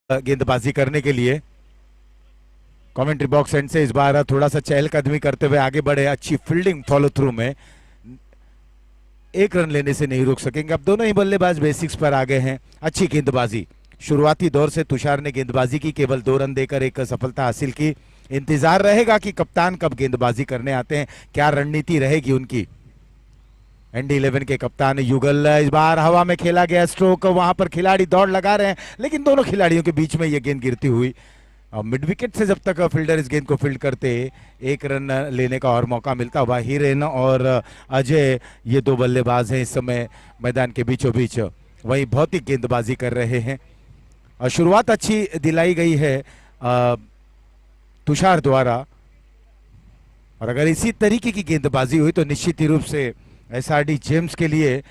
गेंदबाजी करने के लिए। कमेंट्री बॉक्स एंड से इस बार थोड़ा सा चहलकदमी करते हुए आगे बढ़े, अच्छी फील्डिंग फॉलो थ्रू में एक रन लेने से नहीं रुक सकेंगे। अब दोनों ही बल्लेबाज बेसिक्स पर आ गए हैं। अच्छी गेंदबाजी शुरुआती दौर से तुषार ने गेंदबाजी की, केवल 2 रन देकर एक सफलता हासिल की। इंतजार रहेगा कि कप्तान कब गेंदबाजी करने आते हैं, क्या रणनीति रहेगी उनकी। ND11 के कप्तान युगल, इस बार हवा में खेला गया स्ट्रोक, वहां पर खिलाड़ी दौड़ लगा रहे हैं लेकिन दोनों खिलाड़ियों के बीच में यह गेंद गिरती हुई। मिड विकेट से जब तक फील्डर इस गेंद को फील्ड करते, एक रन लेने का और मौका मिलता। हिरेन और अजय ये 2 बल्लेबाज हैं इस समय मैदान के बीचों बीच, वही भौतिक गेंदबाजी कर रहे हैं। और शुरुआत अच्छी दिलाई गई है तुषार द्वारा, और अगर इसी तरीके की गेंदबाजी हुई तो निश्चित ही रूप से SRD जेम्स के लिए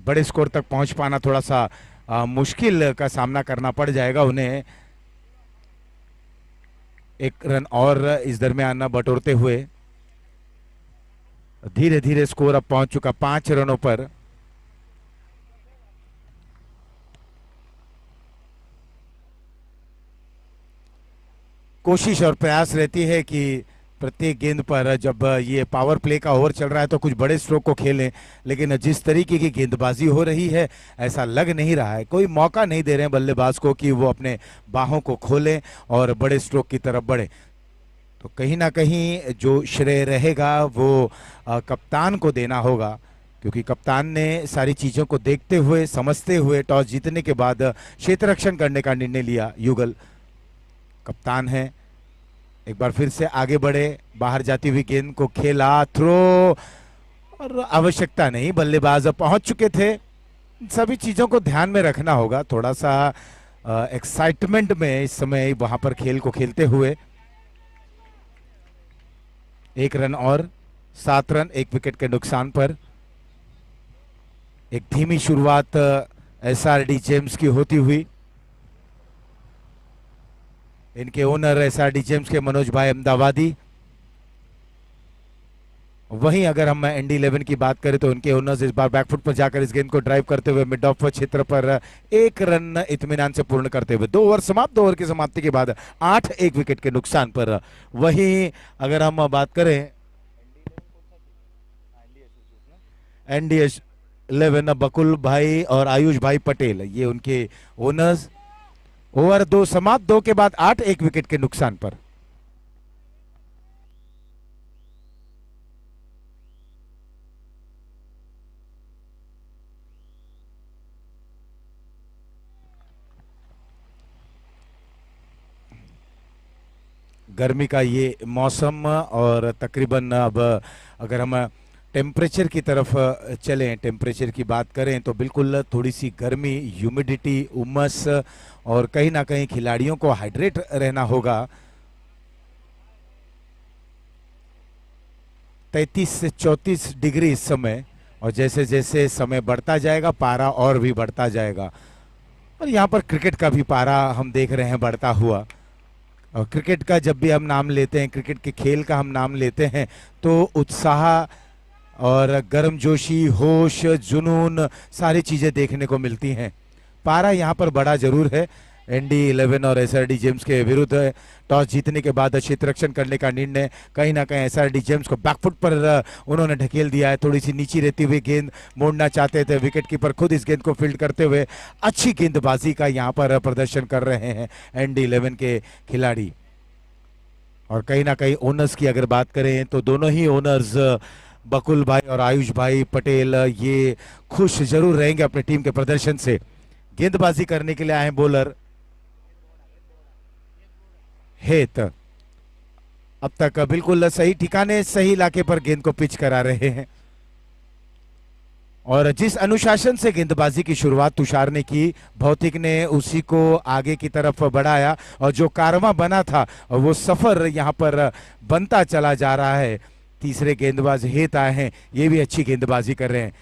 बड़े स्कोर तक पहुंच पाना थोड़ा सा मुश्किल का सामना करना पड़ जाएगा उन्हें। एक रन और इस दरमियान बटोरते हुए धीरे धीरे स्कोर अब पहुंच चुका 5 रनों पर। कोशिश और प्रयास रहती है कि प्रत्येक गेंद पर जब ये पावर प्ले का ओवर चल रहा है तो कुछ बड़े स्ट्रोक को खेलें, लेकिन जिस तरीके की गेंदबाजी हो रही है ऐसा लग नहीं रहा है, कोई मौका नहीं दे रहे हैं बल्लेबाज को कि वो अपने बाहों को खोलें और बड़े स्ट्रोक की तरफ बढ़े। तो कहीं ना कहीं जो श्रेय रहेगा वो कप्तान को देना होगा, क्योंकि कप्तान ने सारी चीज़ों को देखते हुए समझते हुए टॉस जीतने के बाद क्षेत्र रक्षण करने का निर्णय लिया। युगल कप्तान है, एक बार फिर से आगे बढ़े, बाहर जाती हुई गेंद को खेला, थ्रो, और आवश्यकता नहीं, बल्लेबाज पहुंच चुके थे। सभी चीजों को ध्यान में रखना होगा, थोड़ा सा एक्साइटमेंट में इस समय वहां पर खेल को खेलते हुए। 1 रन और 7 रन 1 विकेट के नुकसान पर। एक धीमी शुरुआत SRD जेम्स की होती हुई। इनके ओनर SRD जेम्स के मनोज भाई अहमदाबादी। वहीं अगर हम ND11 की बात करें तो उनके ओनर्स इस बार बैकफुट पर जाकर इस गेंद को ड्राइव करते हुए मिड ऑफ क्षेत्र पर 1 रन इत्मीनान से पूर्ण करते हुए 2 ओवर समाप्त। 2 ओवर की समाप्ति के बाद 8 1 विकेट के नुकसान पर। वहीं अगर हम बात करें ND11 बकुल भाई और आयुष भाई पटेल, ये उनके ओनर्स। ओवर 2 समाप्त, 2 के बाद 8 1 विकेट के नुकसान पर। गर्मी का ये मौसम, और तकरीबन अब अगर हम टेम्परेचर की तरफ चलें, टेम्परेचर की बात करें तो बिल्कुल थोड़ी सी गर्मी, ह्यूमिडिटी, उमस, और कहीं ना कहीं खिलाड़ियों को हाइड्रेट रहना होगा। 33 से 34 डिग्री इस समय, और जैसे जैसे समय बढ़ता जाएगा पारा और भी बढ़ता जाएगा। और यहाँ पर क्रिकेट का भी पारा हम देख रहे हैं बढ़ता हुआ। और क्रिकेट का जब भी हम नाम लेते हैं, क्रिकेट के खेल का हम नाम लेते हैं, तो उत्साह और गर्मजोशी, होश, जुनून, सारी चीज़ें देखने को मिलती हैं। पारा यहाँ पर बड़ा जरूर है। ND11 और SRD जेम्स के विरुद्ध टॉस जीतने के बाद क्षेत्र रक्षण करने का निर्णय, कहीं ना कहीं SRD जेम्स को बैकफुट पर उन्होंने ढकेल दिया है। थोड़ी सी नीची रहती हुई गेंद मोड़ना चाहते थे, विकेट कीपर खुद इस गेंद को फील्ड करते हुए अच्छी गेंदबाजी का यहाँ पर प्रदर्शन कर रहे हैं ND11 के खिलाड़ी। और कहीं ना कहीं ओनर्स की अगर बात करें तो दोनों ही ओनर्स बकुल भाई और आयुष भाई पटेल ये खुश जरूर रहेंगे अपने टीम के प्रदर्शन से। गेंदबाजी करने के लिए आए बॉलर हेत, अब तक बिल्कुल सही ठिकाने, सही इलाके पर गेंद को पिच करा रहे हैं। और जिस अनुशासन से गेंदबाजी की शुरुआत तुषार ने की, भौतिक ने उसी को आगे की तरफ बढ़ाया, और जो कारवां बना था वो सफर यहां पर बनता चला जा रहा है। तीसरे गेंदबाज हेत आए हैं, ये भी अच्छी गेंदबाजी कर रहे हैं।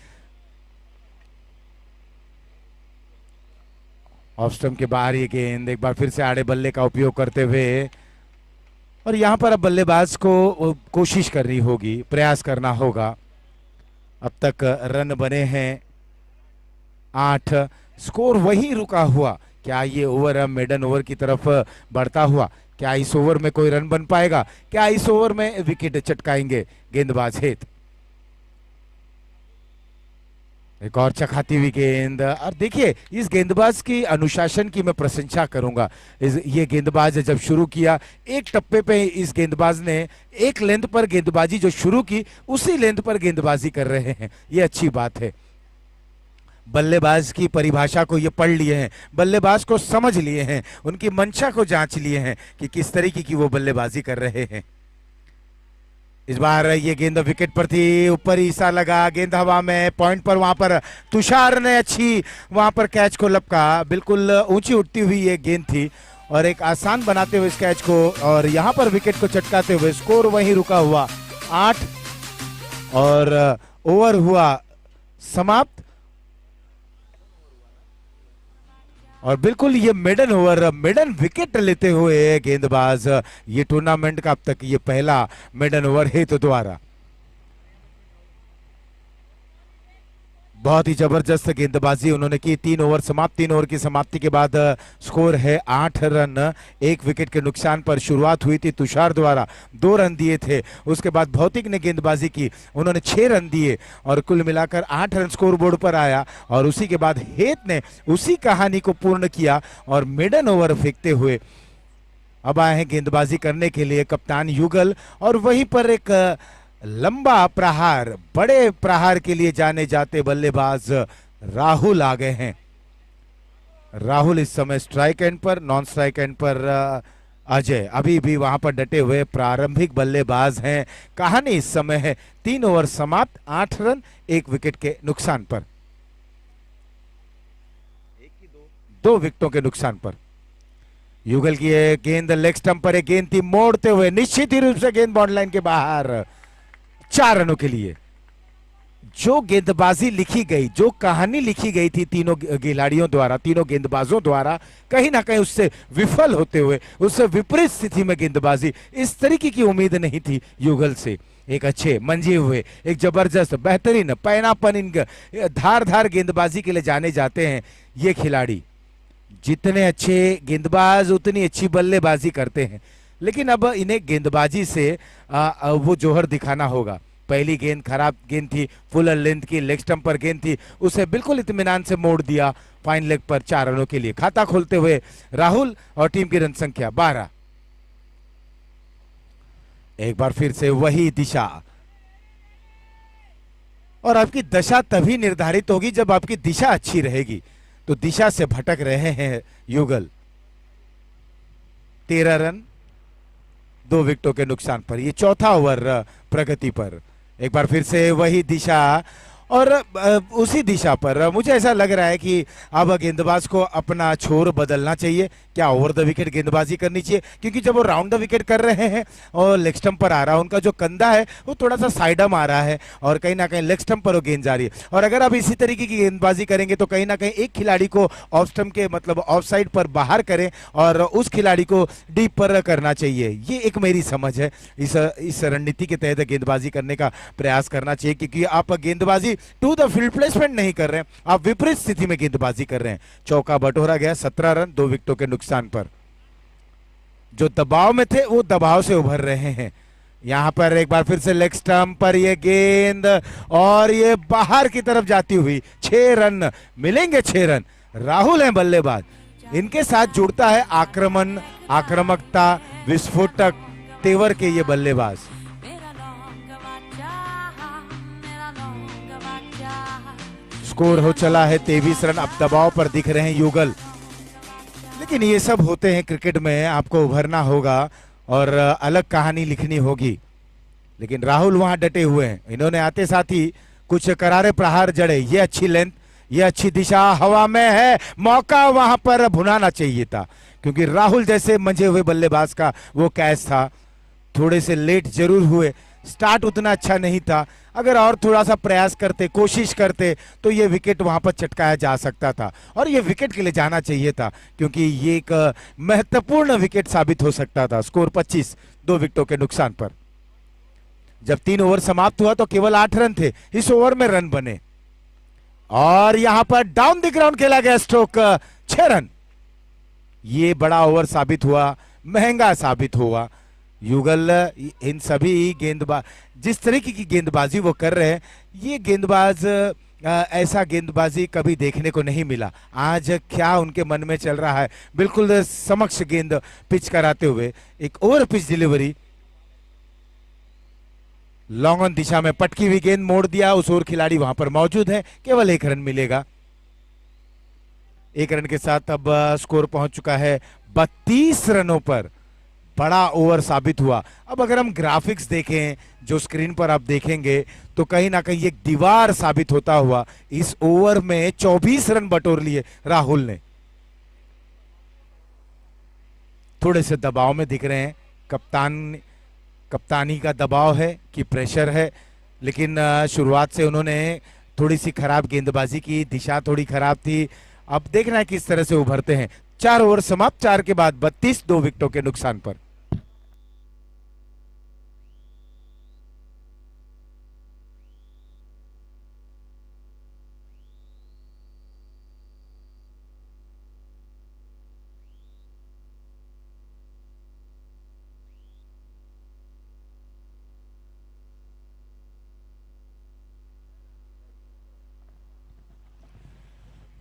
ऑफ स्टंप के बाहर ये गेंद, एक बार फिर से आड़े बल्ले का उपयोग करते हुए, और यहां पर अब बल्लेबाज को कोशिश करनी होगी, प्रयास करना होगा। अब तक रन बने हैं 8, स्कोर वही रुका हुआ क्या ये ओवर मेडन ओवर की तरफ बढ़ता हुआ, क्या इस ओवर में कोई रन बन पाएगा, क्या इस ओवर में विकेट चटकाएंगे गेंदबाज हित। एक और चखाती हुई गेंद, और देखिए इस गेंदबाज की अनुशासन की मैं प्रशंसा करूंगा। ये गेंदबाज जब शुरू किया एक टप्पे पे इस गेंदबाज ने एक लेंथ पर गेंदबाजी जो शुरू की उसी लेंथ पर गेंदबाजी कर रहे हैं, ये अच्छी बात है। बल्लेबाज की परिभाषा को ये पढ़ लिए हैं, बल्लेबाज को समझ लिए हैं, उनकी मंशा को जांच लिए हैं कि किस तरीके की वो बल्लेबाजी कर रहे हैं। इस बार ये गेंद विकेट पर थी, ऊपर ईसा लगा, गेंद हवा में, पॉइंट पर वहां पर तुषार ने अच्छी वहां पर कैच को लपका, बिल्कुल ऊंची उठती हुई ये गेंद थी और एक आसान बनाते हुए इस कैच को, और यहां पर विकेट को चटकाते हुए स्कोर वहीं रुका हुआ 8 और ओवर हुआ समाप्त। और बिल्कुल ये मेडन ओवर, मेडन विकेट लेते हुए गेंदबाज, ये टूर्नामेंट का अब तक ये पहला मेडन ओवर है तो द्वारा। बहुत ही जबरदस्त गेंदबाजी उन्होंने की। 3 ओवर समाप्त, 3 ओवर की समाप्ति के बाद स्कोर है 8 रन, 1 विकेट के नुकसान पर शुरुआत हुई थी तुषार द्वारा, 2 रन दिए थे, उसके बाद भौतिक ने गेंदबाजी की, उन्होंने 6 रन दिए और कुल मिलाकर 8 रन स्कोर बोर्ड पर आया। और उसी के बाद हेत ने उसी कहानी को पूर्ण किया और मेडन ओवर फेंकते हुए अब आए हैं गेंदबाजी करने के लिए कप्तान युगल, और वहीं पर एक लंबा प्रहार, बड़े प्रहार के लिए जाने जाते बल्लेबाज राहुल आ गए हैं। राहुल इस समय स्ट्राइक एंड पर, नॉन स्ट्राइक एंड पर अजय अभी भी वहां पर डटे हुए प्रारंभिक बल्लेबाज हैं। कहानी इस समय है 3 ओवर समाप्त, 8 रन 1 विकेट के नुकसान पर, 2 विकेटों के नुकसान पर। युगल की गेंद लेग स्टंप पर एक गेंद थी, मोड़ते हुए निश्चित ही रूप से गेंद बाउंड लाइन के बाहर, 4 रनों के लिए। जो गेंदबाजी लिखी गई, जो कहानी लिखी गई थी तीनों खिलाड़ियों द्वारा, तीनों गेंदबाजों द्वारा, कहीं ना कहीं उससे विफल होते हुए, उससे विपरीत स्थिति में गेंदबाजी, इस तरीके की उम्मीद नहीं थी युगल से। एक अच्छे मंजे हुए, एक जबरदस्त बेहतरीन पैनापन, इन धार गेंदबाजी के लिए जाने जाते हैं ये खिलाड़ी। जितने अच्छे गेंदबाज उतनी अच्छी बल्लेबाजी करते हैं, लेकिन अब इन्हें गेंदबाजी से वो जोहर दिखाना होगा। पहली गेंद खराब गेंद थी, फुल लेंथ की लेग स्टंप पर गेंद थी, उसे बिल्कुल इत्मीनान से मोड़ दिया फाइन लेग पर 4 रनों के लिए। खाता खोलते हुए राहुल और टीम की रन संख्या 12। एक बार फिर से वही दिशा, और आपकी दशा तभी निर्धारित होगी जब आपकी दिशा अच्छी रहेगी। तो दिशा से भटक रहे हैं युगल, 13 रन 2 विकेटों के नुकसान पर, ये चौथा ओवर प्रगति पर। एक बार फिर से वही दिशा, और उसी दिशा पर मुझे ऐसा लग रहा है कि अब गेंदबाज को अपना छोर बदलना चाहिए। क्या ओवर द विकेट गेंदबाजी करनी चाहिए, क्योंकि जब वो राउंड द विकेट कर रहे हैं और लेग स्टंप पर आ रहा है, उनका जो कंधा है वो थोड़ा सा साइडम आ रहा है और कहीं ना कहीं लेग स्टंप पर वो गेंद जा रही है। और अगर आप इसी तरीके की गेंदबाजी करेंगे तो कहीं ना कहीं एक खिलाड़ी को ऑफ स्टंप के मतलब ऑफ साइड पर बाहर करें और उस खिलाड़ी को डीप पर करना चाहिए। ये एक मेरी समझ है। इस रणनीति के तहत गेंदबाजी करने का प्रयास करना चाहिए, क्योंकि आप गेंदबाजी टू द फील्ड प्लेसमेंट नहीं कर रहे हैं, आप विपरीत स्थिति में गेंदबाजी कर रहे हैं। चौका बटोरा गया, 17 रन 2 विकेटों के नुकसान पर। जो दबाव में थे वो दबाव से उभर रहे हैं। यहां पर एक बार फिर से लेग स्टंप पर यह गेंद, और ये बाहर की तरफ जाती हुई 6 रन मिलेंगे। 6 रन। राहुल हैं बल्लेबाज, इनके साथ जुड़ता है आक्रमण, आक्रामकता, विस्फोटक तेवर के ये बल्लेबाज। स्कोर हो चला है 23 रन। अब दबाव पर दिख रहे हैं युगल, लेकिन ये सब होते हैं क्रिकेट में, आपको उभरना होगा और अलग कहानी लिखनी होगी। लेकिन राहुल वहां डटे हुए हैं, इन्होंने आते साथ ही कुछ करारे प्रहार जड़े। ये अच्छी लेंथ, ये अच्छी दिशा, हवा में है, मौका वहां पर भुनाना चाहिए था, क्योंकि राहुल जैसे मंझे हुए बल्लेबाज का वो कैच था। थोड़े से लेट जरूर हुए, स्टार्ट उतना अच्छा नहीं था। अगर और थोड़ा सा प्रयास करते, कोशिश करते, तो ये विकेट वहां पर चटकाया जा सकता था और ये विकेट के लिए जाना चाहिए था, क्योंकि ये एक महत्वपूर्ण विकेट साबित हो सकता था। स्कोर 25 2 विकेटों के नुकसान पर। जब 3 ओवर समाप्त हुआ तो केवल 8 रन थे, इस ओवर में रन बने और यहां पर डाउन द ग्राउंड खेला गया स्ट्रोक, 6 रन। ये बड़ा ओवर साबित हुआ, महंगा साबित हुआ। युगल इन सभी गेंदबाज, जिस तरीके की गेंदबाजी वो कर रहे हैं, ये गेंदबाज ऐसा गेंदबाजी कभी देखने को नहीं मिला। आज क्या उनके मन में चल रहा है, बिल्कुल समक्ष गेंद पिच कराते हुए एक over pitch delivery, long on दिशा में पटकी हुई गेंद मोड़ दिया। उस ओर खिलाड़ी वहां पर मौजूद है, केवल एक रन मिलेगा। एक रन के साथ अब स्कोर पहुंच चुका है 32 रनों पर। बड़ा ओवर साबित हुआ। अब अगर हम ग्राफिक्स देखें, जो स्क्रीन पर आप देखेंगे, तो कहीं ना कहीं एक दीवार साबित होता हुआ इस ओवर में 24 रन बटोर लिए राहुल ने। थोड़े से दबाव में दिख रहे हैं। कप्तानी का दबाव है कि प्रेशर है, लेकिन शुरुआत से उन्होंने थोड़ी सी खराब गेंदबाजी की, दिशा थोड़ी खराब थी। अब देखना है किस तरह से उभरते हैं। 4 ओवर समाप्त, 4 के बाद 32, 2 विकेटों के नुकसान पर।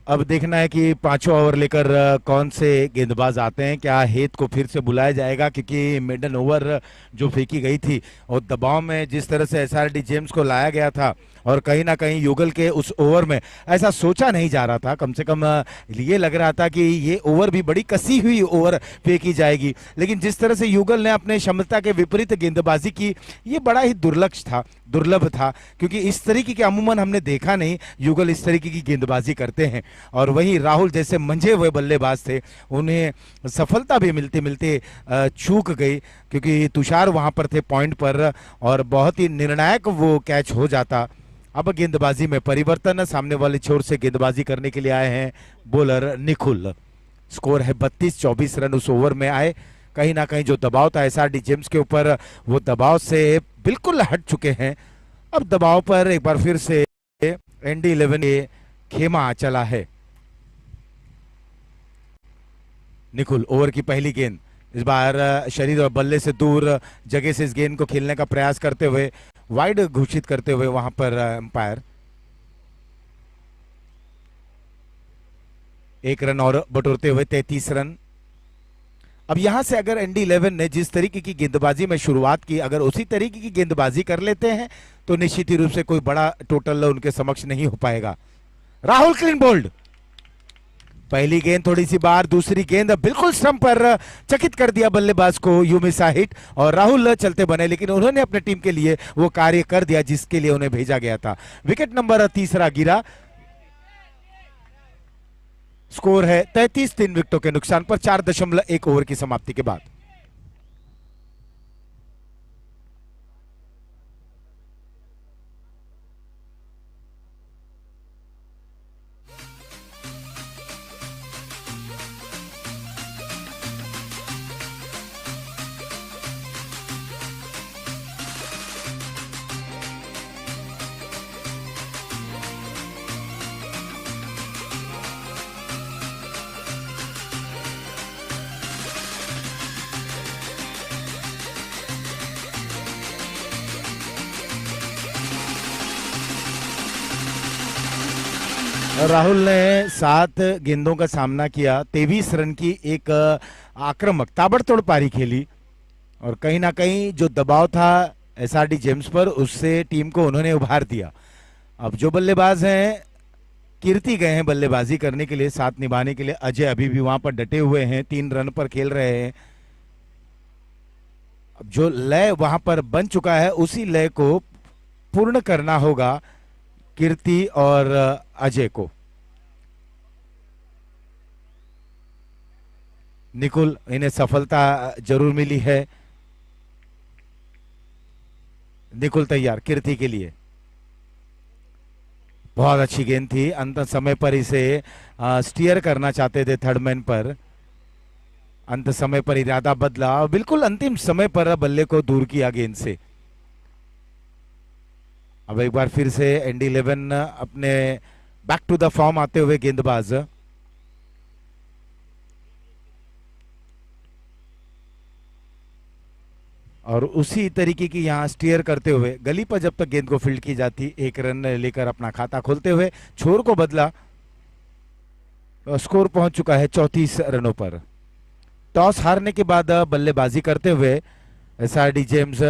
अब देखना है कि पांचों ओवर लेकर कौन से गेंदबाज आते हैं। क्या हेत को फिर से बुलाया जाएगा, क्योंकि मिडन ओवर जो फेंकी गई थी और दबाव में जिस तरह से एसआरडी जेम्स को लाया गया था, और कहीं ना कहीं युगल के उस ओवर में ऐसा सोचा नहीं जा रहा था, कम से कम ये लग रहा था कि ये ओवर भी बड़ी कसी हुई ओवर फेंकी जाएगी, लेकिन जिस तरह से युगल ने अपने क्षमता के विपरीत गेंदबाजी की, ये बड़ा ही दुर्लभ था, क्योंकि इस तरीके के अमूमन हमने देखा नहीं युगल इस तरीके की गेंदबाजी करते हैं। और वहीं राहुल जैसे मंझे हुए बल्लेबाज थे, उन्हें सफलता भी मिलते मिलते चूक गई, क्योंकि तुषार वहां पर थे पॉइंट पर और बहुत ही निर्णायक वो कैच हो जाता। अब गेंदबाजी में परिवर्तन, सामने वाले छोर से गेंदबाजी करने के लिए आए हैं बॉलर निखुल। स्कोर है 32, 24 रन उस ओवर में आए। कहीं ना कहीं जो दबाव था एसआरडी जेम्स के ऊपर, वो दबाव से बिल्कुल हट चुके हैं। अब दबाव पर एक बार फिर से ND11 खेमा चला है। निखुल ओवर की पहली गेंद, इस बार शरीर और बल्ले से दूर जगह से इस गेंद को खेलने का प्रयास करते हुए, वाइड घोषित करते हुए वहां पर अंपायर। एक रन और बटोरते हुए 33 रन। अब यहां से अगर ND11 ने जिस तरीके की गेंदबाजी में शुरुआत की, अगर उसी तरीके की गेंदबाजी कर लेते हैं, तो निश्चित ही रूप से कोई बड़ा टोटल उनके समक्ष नहीं हो पाएगा। Rahul clean bowled. पहली गेंद थोड़ी सी बार, दूसरी गेंद बिल्कुल स्टंप पर चकित कर दिया बल्लेबाज को, यूमिसा हिट, और राहुल चलते बने, लेकिन उन्होंने अपने टीम के लिए वो कार्य कर दिया जिसके लिए उन्हें भेजा गया था। विकेट नंबर तीसरा गिरा। स्कोर है 33, 3 विकेटों के नुकसान पर, 4.1 ओवर की समाप्ति के बाद। राहुल ने 7 गेंदों का सामना किया, 23 रन की एक आक्रामक ताबड़तोड़ पारी खेली, और कहीं ना कहीं जो दबाव था एसआरडी जेम्स पर, उससे टीम को उन्होंने उभार दिया। अब जो बल्लेबाज हैं, कीर्ति गए हैं बल्लेबाजी करने के लिए, साथ निभाने के लिए। अजय अभी भी वहां पर डटे हुए हैं, 3 रन पर खेल रहे हैं। अब जो लय वहां पर बन चुका है, उसी लय को पूर्ण करना होगा कीर्ति और अजय को। निकुल, इन्हें सफलता जरूर मिली है। निकुल तैयार कीर्ति के लिए। बहुत अच्छी गेंद थी, अंत समय पर इसे स्टीयर करना चाहते थे थर्ड मैन पर, अंत समय पर इरादा बदला और बिल्कुल अंतिम समय पर बल्ले को दूर किया गेंद से। अब एक बार फिर से ND11 अपने बैक टू द फॉर्म आते हुए गेंदबाज। और उसी तरीके की यहाँ स्टीयर करते हुए गली पर जब तक गेंद को फील्ड की जाती, 1 रन लेकर अपना खाता खोलते हुए छोर को बदला। स्कोर पहुंच चुका है 34 रनों पर। टॉस हारने के बाद बल्लेबाजी करते हुए एसआरडी जेम्स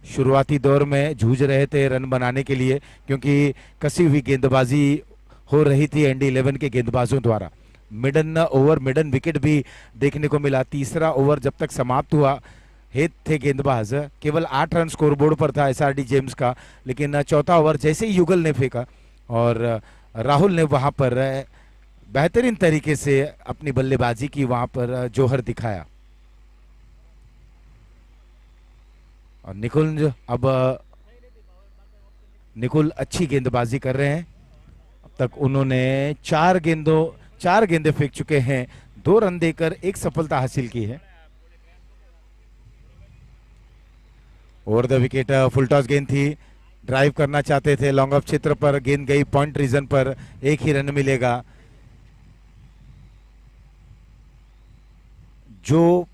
शुरुआती दौर में जूझ रहे थे रन बनाने के लिए, क्योंकि कसी हुई गेंदबाजी हो रही थी एनडी 11 के गेंदबाजों द्वारा। मिडन ओवर, मिडन विकेट भी देखने को मिला। तीसरा ओवर जब तक समाप्त हुआ, हेत थे गेंदबाज, केवल 8 रन स्कोरबोर्ड पर था एसआरडी जेम्स का, लेकिन चौथा ओवर जैसे ही युगल ने फेंका और राहुल ने वहां पर बेहतरीन तरीके से अपनी बल्लेबाजी की वहां पर जोहर दिखाया। और निकुल अच्छी गेंदबाजी कर रहे हैं। अब तक उन्होंने 4 गेंदें फेंक चुके हैं, 2 रन देकर 1 सफलता हासिल की है। Over the wicket full toss गेंद थी, ड्राइव करना चाहते थे, लॉन्ग ऑफ क्षेत्र पर गेंद गई पॉइंट रीजन पर, 1 ही रन मिलेगा। जो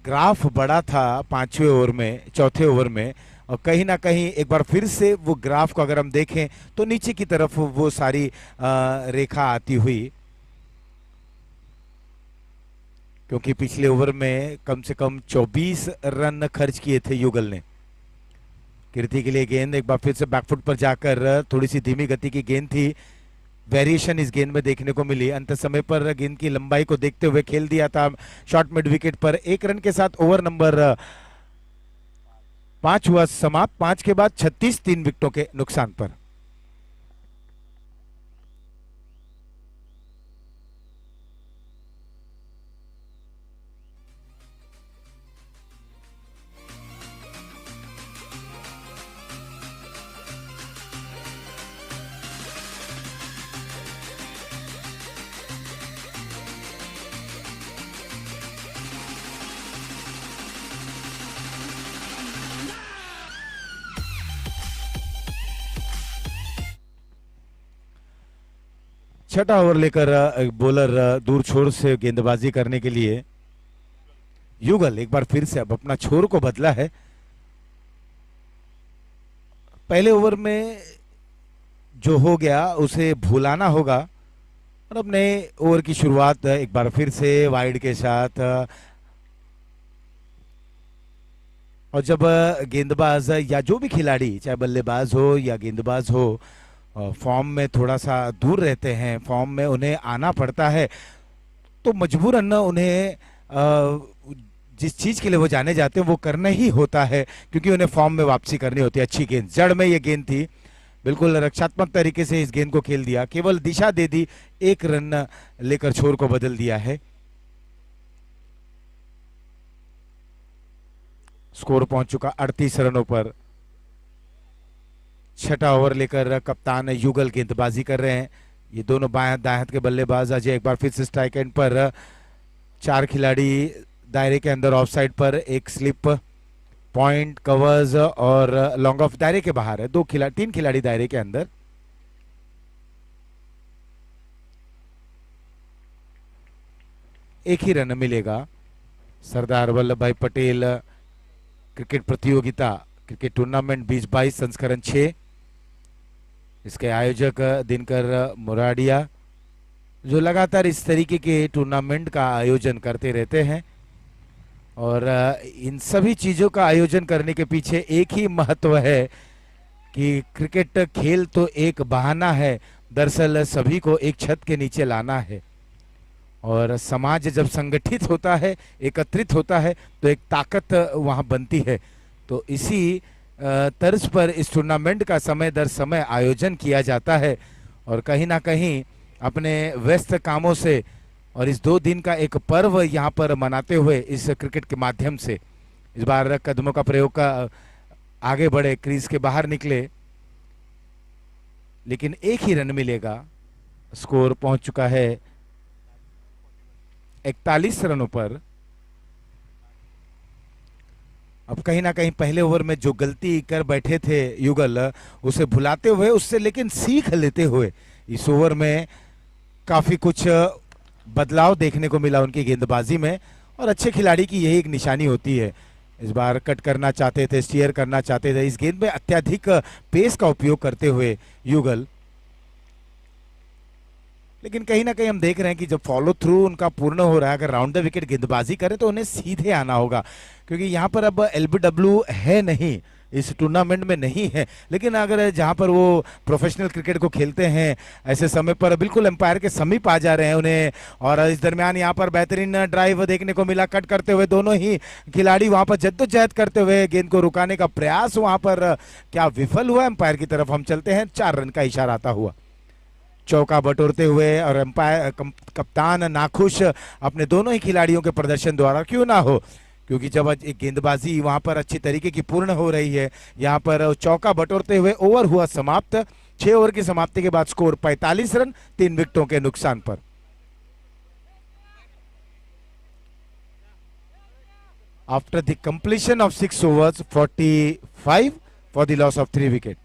ग्राफ बड़ा था 5वें ओवर में, चौथे ओवर में, और कहीं ना कहीं एक बार फिर से वो ग्राफ को अगर हम देखें तो नीचे की तरफ वो सारी रेखा आती हुई, क्योंकि पिछले ओवर में कम से कम 24 रन खर्च किए थे युगल ने। कीर्ति के लिए गेंद एक बार फिर से बैकफुट पर जाकर, थोड़ी सी धीमी गति की गेंद थी, वेरिएशन इस गेंद में देखने को मिली। अंत समय पर गेंद की लंबाई को देखते हुए खेल दिया था शॉर्ट मिड विकेट पर। 1 रन के साथ ओवर नंबर 5 हुआ समाप्त। 5 के बाद 36 3 विकेटों के नुकसान पर। छठा ओवर लेकर बॉलर दूर छोर से गेंदबाजी करने के लिए युगल एक बार फिर से अब अपना छोर को बदला है। पहले ओवर में जो हो गया उसे भुलाना होगा और अब नए ओवर की शुरुआत एक बार फिर से वाइड के साथ। और जब गेंदबाज या जो भी खिलाड़ी, चाहे बल्लेबाज हो या गेंदबाज हो, फॉर्म में थोड़ा सा दूर रहते हैं, फॉर्म में उन्हें आना पड़ता है, तो मजबूरन उन्हें जिस चीज के लिए वो जाने जाते हैं वो करना ही होता है, क्योंकि उन्हें फॉर्म में वापसी करनी होती है। अच्छी गेंद, जड़ में ये गेंद थी, बिल्कुल रक्षात्मक तरीके से इस गेंद को खेल दिया, केवल दिशा दे दी, 1 रन लेकर छोर को बदल दिया है। स्कोर पहुंच चुका 38 रनों पर। छठा ओवर लेकर कप्तान युगल गेंदबाजी कर रहे हैं। ये दोनों बाएं दाएं हाथ के बल्लेबाज अजय एक बार फिर से स्ट्राइक एंड पर। 4 खिलाड़ी दायरे के अंदर ऑफ साइड पर, 1 स्लिप, पॉइंट, कवर्स और लॉन्ग ऑफ दायरे के बाहर है। 3 खिलाड़ी दायरे के अंदर। एक ही रन मिलेगा। सरदार वल्लभ भाई पटेल क्रिकेट प्रतियोगिता, क्रिकेट टूर्नामेंट 2022 संस्करण 6, इसके आयोजक दिनकर मुराडिया, जो लगातार इस तरीके के टूर्नामेंट का आयोजन करते रहते हैं। और इन सभी चीजों का आयोजन करने के पीछे एक ही महत्व है कि क्रिकेट खेल तो एक बहाना है, दरअसल सभी को एक छत के नीचे लाना है। और समाज जब संगठित होता है, एकत्रित होता है, तो एक ताकत वहां बनती है। तो इसी तर्ज पर इस टूर्नामेंट का समय दर समय आयोजन किया जाता है। और कहीं ना कहीं अपने व्यस्त कामों से और इस 2 दिन का एक पर्व यहाँ पर मनाते हुए इस क्रिकेट के माध्यम से इस बार कदमों का प्रयोग का आगे बढ़े, क्रीज के बाहर निकले, लेकिन 1 ही रन मिलेगा। स्कोर पहुंच चुका है 41 रनों पर। अब कहीं ना कहीं पहले ओवर में जो गलती कर बैठे थे युगल, उसे भुलाते हुए, उससे लेकिन सीख लेते हुए इस ओवर में काफी कुछ बदलाव देखने को मिला उनकी गेंदबाजी में। और अच्छे खिलाड़ी की यही एक निशानी होती है, इस बार कट करना चाहते थे, स्टीयर करना चाहते थे, इस गेंद में अत्यधिक पेस का उपयोग करते हुए युगल। लेकिन कहीं ना कहीं हम देख रहे हैं कि जब फॉलो थ्रू उनका पूर्ण हो रहा है, अगर राउंड द विकेट गेंदबाजी करें तो उन्हें सीधे आना होगा, क्योंकि यहाँ पर अब एलबीडब्ल्यू है नहीं, इस टूर्नामेंट में नहीं है। लेकिन अगर जहाँ पर वो प्रोफेशनल क्रिकेट को खेलते हैं, ऐसे समय पर बिल्कुल एम्पायर के समीप आ जा रहे हैं उन्हें। और इस दरमियान यहाँ पर बेहतरीन ड्राइव देखने को मिला, कट करते हुए दोनों ही खिलाड़ी वहाँ पर जद्दोजहद करते हुए गेंद को रुकाने का प्रयास वहाँ पर क्या विफल हुआ। एम्पायर की तरफ हम चलते हैं, 4 रन का इशारा आता हुआ। चौका बटोरते हुए और एम्पायर कप्तान नाखुश अपने दोनों ही खिलाड़ियों के प्रदर्शन द्वारा, क्यों ना हो, क्योंकि जब एक गेंदबाजी वहां पर अच्छी तरीके की पूर्ण हो रही है, यहां पर चौका बटोरते हुए ओवर हुआ समाप्त। 6 ओवर की समाप्ति के बाद स्कोर 45 रन 3 विकेटों के नुकसान पर। After the completion of 6 overs 45 for the loss of 3 wicket.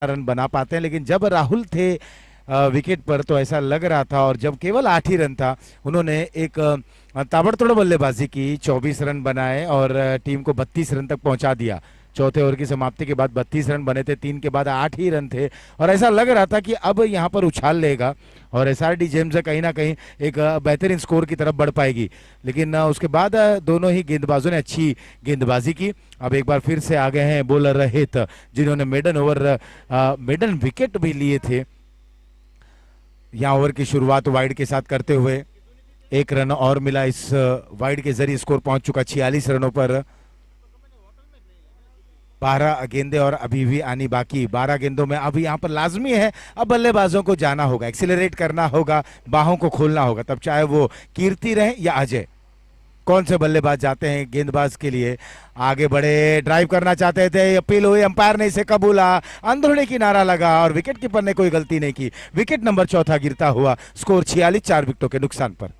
Run बना पाते हैं, लेकिन जब राहुल थे विकेट पर तो ऐसा लग रहा था, और जब केवल 8 ही रन था, उन्होंने एक ताबड़तोड़ बल्लेबाजी की, 24 रन बनाए और टीम को 32 रन तक पहुंचा दिया। चौथे ओवर की समाप्ति के बाद 32 रन बने थे, 3 के बाद 8 ही रन थे, और ऐसा लग रहा था कि अब यहाँ पर उछाल लेगा और एसआरडी जेम्स कहीं ना कहीं एक बेहतरीन स्कोर की तरफ बढ़ पाएगी। लेकिन उसके बाद दोनों ही गेंदबाजों ने अच्छी गेंदबाजी की। अब एक बार फिर से आ गए हैं बॉलर रहित, जिन्होंने मेडन विकेट भी लिए थे। यहाँ ओवर की शुरुआत वाइड के साथ करते हुए 1 रन और मिला, इस वाइड के जरिए स्कोर पहुंच चुका 46 रनों पर। 12 गेंदें और अभी भी आनी बाकी। 12 गेंदों में अब यहाँ पर लाजमी है, अब बल्लेबाजों को जाना होगा, एक्सीलरेट करना होगा, बाहों को खोलना होगा, तब चाहे वो कीर्ति रहे या अजय। कौन से बल्लेबाज जाते हैं गेंदबाज के लिए? आगे बढ़े, ड्राइव करना चाहते थे, अपील हुई, अंपायर ने इसे कबूला, अंदरूनी किनारा लगा और विकेट कीपर ने कोई गलती नहीं की। विकेट नंबर 4 गिरता हुआ, स्कोर 46, 4 विकेटों के नुकसान पर।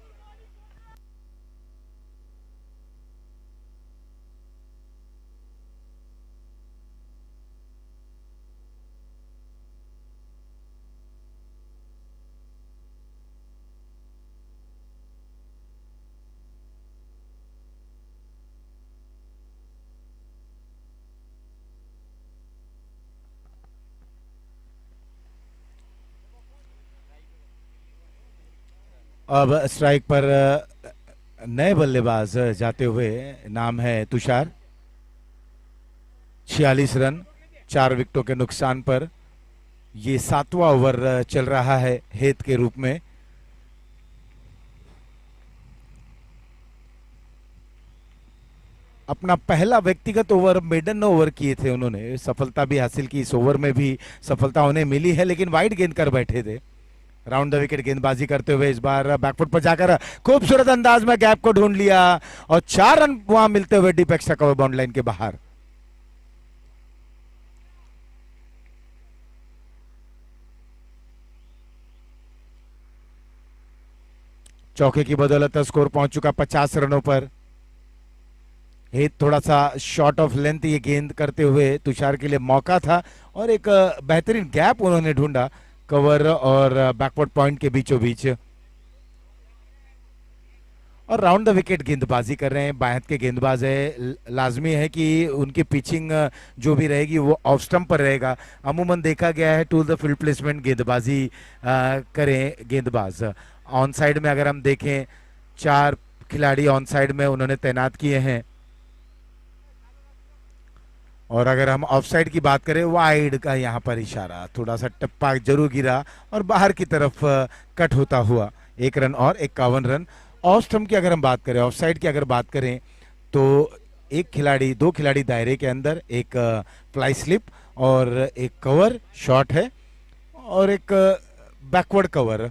अब स्ट्राइक पर नए बल्लेबाज जाते हुए, नाम है तुषार। 46 रन 4 विकेटों के नुकसान पर। ये 7वां ओवर चल रहा है हेत के रूप में। अपना पहला व्यक्तिगत ओवर मेडन ओवर किए थे उन्होंने, सफलता भी हासिल की, इस ओवर में भी सफलता उन्हें मिली है, लेकिन वाइड गेंद कर बैठे थे। राउंड द विकेट गेंदबाजी करते हुए इस बार बैकफुट पर जाकर खूबसूरत अंदाज में गैप को ढूंढ लिया और 4 रन वहां मिलते हुए deep extra cover bound line के बाहर। चौके की बदौलत स्कोर पहुंच चुका 50 रनों पर। ये थोड़ा सा शॉर्ट ऑफ लेंथ ये गेंद करते हुए तुषार के लिए मौका था और एक बेहतरीन गैप उन्होंने ढूंढा कवर और बैकवर्ड पॉइंट के बीचों बीच। और राउंड द विकेट गेंदबाजी कर रहे हैं, बाएं हाथ के गेंदबाज है, लाजमी है कि उनकी पिचिंग जो भी रहेगी वो ऑफ स्टंप पर रहेगा। अमूमन देखा गया है टू द फील्ड प्लेसमेंट गेंदबाजी करें गेंदबाज। ऑन साइड में अगर हम देखें 4 खिलाड़ी ऑन साइड में उन्होंने तैनात किए हैं, और अगर हम ऑफ साइड की बात करें वाइड का यहाँ पर इशारा, थोड़ा सा टप्पा जरूर गिरा और बाहर की तरफ कट होता हुआ 1 रन और 51 रन। ऑफ स्टंप की अगर हम बात करें, ऑफ साइड की अगर बात करें तो एक खिलाड़ी 2 खिलाड़ी दायरे के अंदर, एक फ्लाई स्लिप और एक कवर शॉट है और एक बैकवर्ड कवर।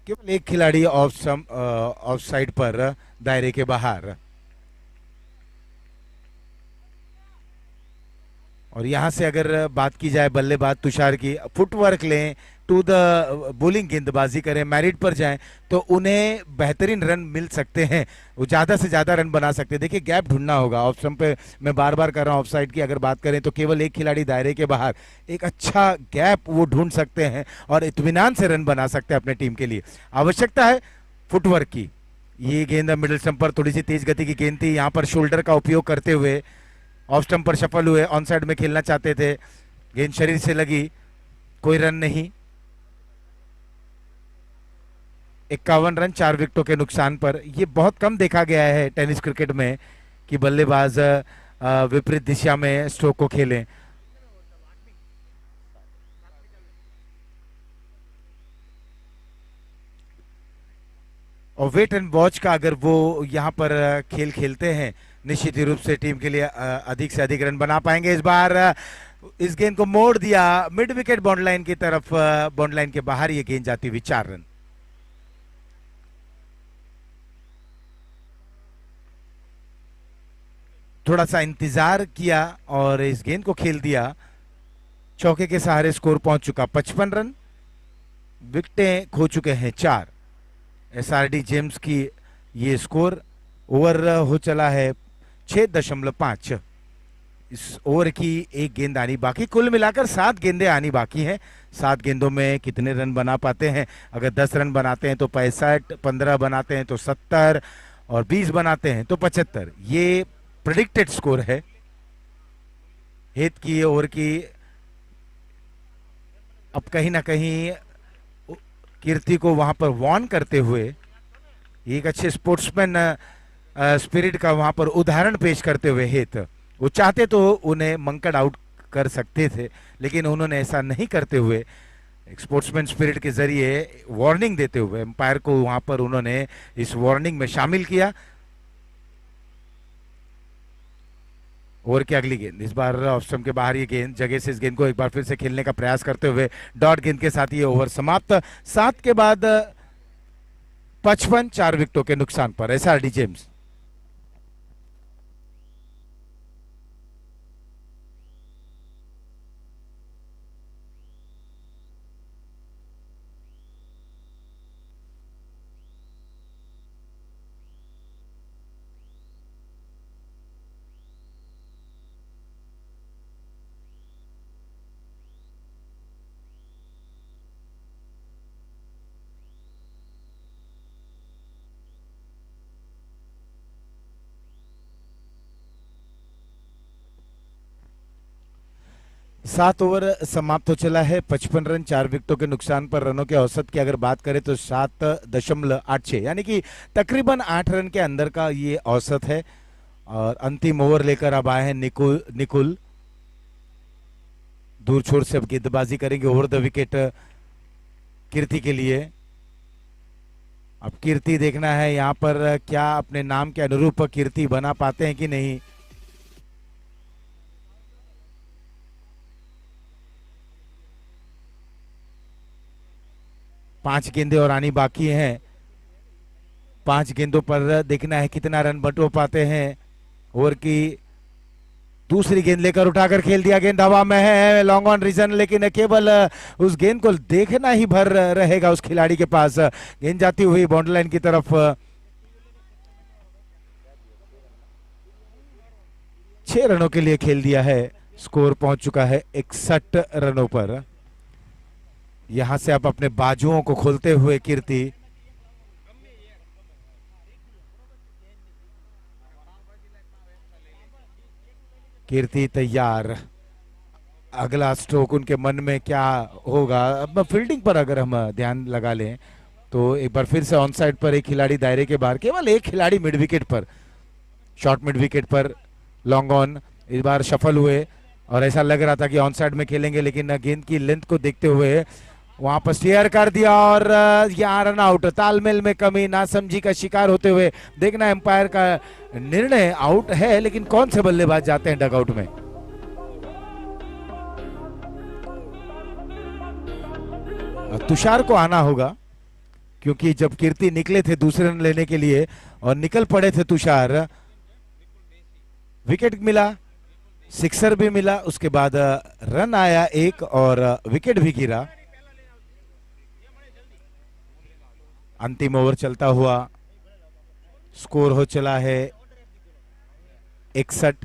केवल एक खिलाड़ी ऑफ साइड पर दायरे के बाहर। और यहां से अगर बात की जाए बल्लेबाज तुषार की, फुटवर्क लें, टू द बॉलिंग गेंदबाजी करें, मैरिट पर जाएं तो उन्हें बेहतरीन रन मिल सकते हैं, वो ज़्यादा से ज़्यादा रन बना सकते हैं। देखिए गैप ढूंढना होगा ऑफ स्टंप पे, मैं बार बार कर रहा हूँ। ऑफ साइड की अगर बात करें तो केवल एक खिलाड़ी दायरे के बाहर एक अच्छा गैप वो ढूंढ सकते हैं और इत्मीनान से रन बना सकते हैं अपने टीम के लिए। आवश्यकता है फुटवर्क की। ये गेंद मिडिल स्टंप पर थोड़ी सी तेज गति की गेंद थी, यहाँ पर शोल्डर का उपयोग करते हुए ऑफ स्टंप पर सफल हुए, ऑन साइड में खेलना चाहते थे, गेंद शरीर से लगी, कोई रन नहीं। 51 रन 4 विकेटों के नुकसान पर। यह बहुत कम देखा गया है टेनिस क्रिकेट में कि बल्लेबाज विपरीत दिशा में स्ट्रोक को खेलें। और वेट एंड वॉच का अगर वो यहाँ पर खेल खेलते हैं, निश्चित ही रूप से टीम के लिए अधिक से अधिक रन बना पाएंगे। इस बार इस गेंद को मोड़ दिया मिड विकेट बाउंड लाइन की तरफ, बाउंड लाइन के बाहर ये गेंद जाती हुई 4 रन। थोड़ा सा इंतजार किया और इस गेंद को खेल दिया, चौके के सहारे स्कोर पहुंच चुका 55 रन, विकेटें खो चुके हैं 4। एसआरडी जेम्स की ये स्कोर, ओवर हो चला है 6.5। इस ओवर की एक गेंद आनी बाकी, कुल मिलाकर 7 गेंदें आनी बाकी हैं। 7 गेंदों में कितने रन बना पाते हैं? अगर 10 रन बनाते हैं तो 65, 15 बनाते हैं तो 70 और 20 बनाते हैं तो 75। ये प्रेडिक्टेड स्कोर है। हित की ओवर की अब कहीं ना कहीं कीर्ति को वहां पर वार्न करते हुए, एक अच्छे स्पोर्ट्समैन स्पिरिट का वहां पर उदाहरण पेश करते हुए हित, वो चाहते तो उन्हें मंकड आउट कर सकते थे, लेकिन उन्होंने ऐसा नहीं करते हुए एक स्पोर्ट्समैन स्पिरिट के जरिए वार्निंग देते हुए एम्पायर को वहां पर उन्होंने इस वार्निंग में शामिल किया। ओवर की अगली गेंद, इस बार ऑफ स्टंप के बाहर ये गेंद, जगह से इस गेंद को एक बार फिर से खेलने का प्रयास करते हुए डॉट गेंद के साथ ये ओवर समाप्त। 7 के बाद 55, 4 विकेटों के नुकसान पर एसआरडी जेम्स। सात ओवर समाप्त हो चला है, 55 रन 4 विकेटों के नुकसान पर। रनों के औसत की अगर बात करें तो 7.86, यानी कि तकरीबन 8 रन के अंदर का ये औसत है। और अंतिम ओवर लेकर अब आए हैं निकुल दूर छोर से अब गेंदबाजी करेंगे ओवर द विकेट कीर्ति के लिए। अब कीर्ति देखना है यहां पर क्या अपने नाम के अनुरूप कीर्ति बना पाते हैं कि नहीं। 5 गेंदें और आनी बाकी हैं। 5 गेंदों पर देखना है कितना रन बटो पाते हैं। ओवर की दूसरी गेंद लेकर उठाकर खेल दिया, गेंद हवा में है, लॉन्ग ऑन रीजन, लेकिन केवल उस गेंद को देखना ही भर रहेगा उस खिलाड़ी के पास। गेंद जाती हुई बाउंड्री लाइन की तरफ। 6 रनों के लिए खेल दिया है। स्कोर पहुंच चुका है 61 रनों पर। यहां से अब अपने बाजुओं को खोलते हुए कीर्ति। कीर्ति तैयार। अगला स्ट्रोक उनके मन में क्या होगा। अब फील्डिंग पर अगर हम ध्यान लगा लें तो एक बार फिर से ऑन साइड पर एक खिलाड़ी दायरे के बाहर, केवल एक खिलाड़ी मिड विकेट पर, शॉर्ट मिड विकेट पर लॉन्ग ऑन। इस बार सफल हुए और ऐसा लग रहा था कि ऑन साइड में खेलेंगे, लेकिन गेंद की लेंथ को देखते हुए वहां पर स्टेयर कर दिया और यहाँ रन आउट। तालमेल में कमी, नासमझी का शिकार होते हुए देखना एम्पायर का निर्णय आउट है, लेकिन कौन से बल्लेबाज जाते हैं डगआउट में। तुषार को आना होगा, क्योंकि जब कीर्ति निकले थे दूसरे रन लेने के लिए और निकल पड़े थे तुषार, विकेट मिला, सिक्सर भी मिला, उसके बाद रन आया एक और विकेट भी गिरा। अंतिम ओवर चलता हुआ स्कोर हो चला है 61।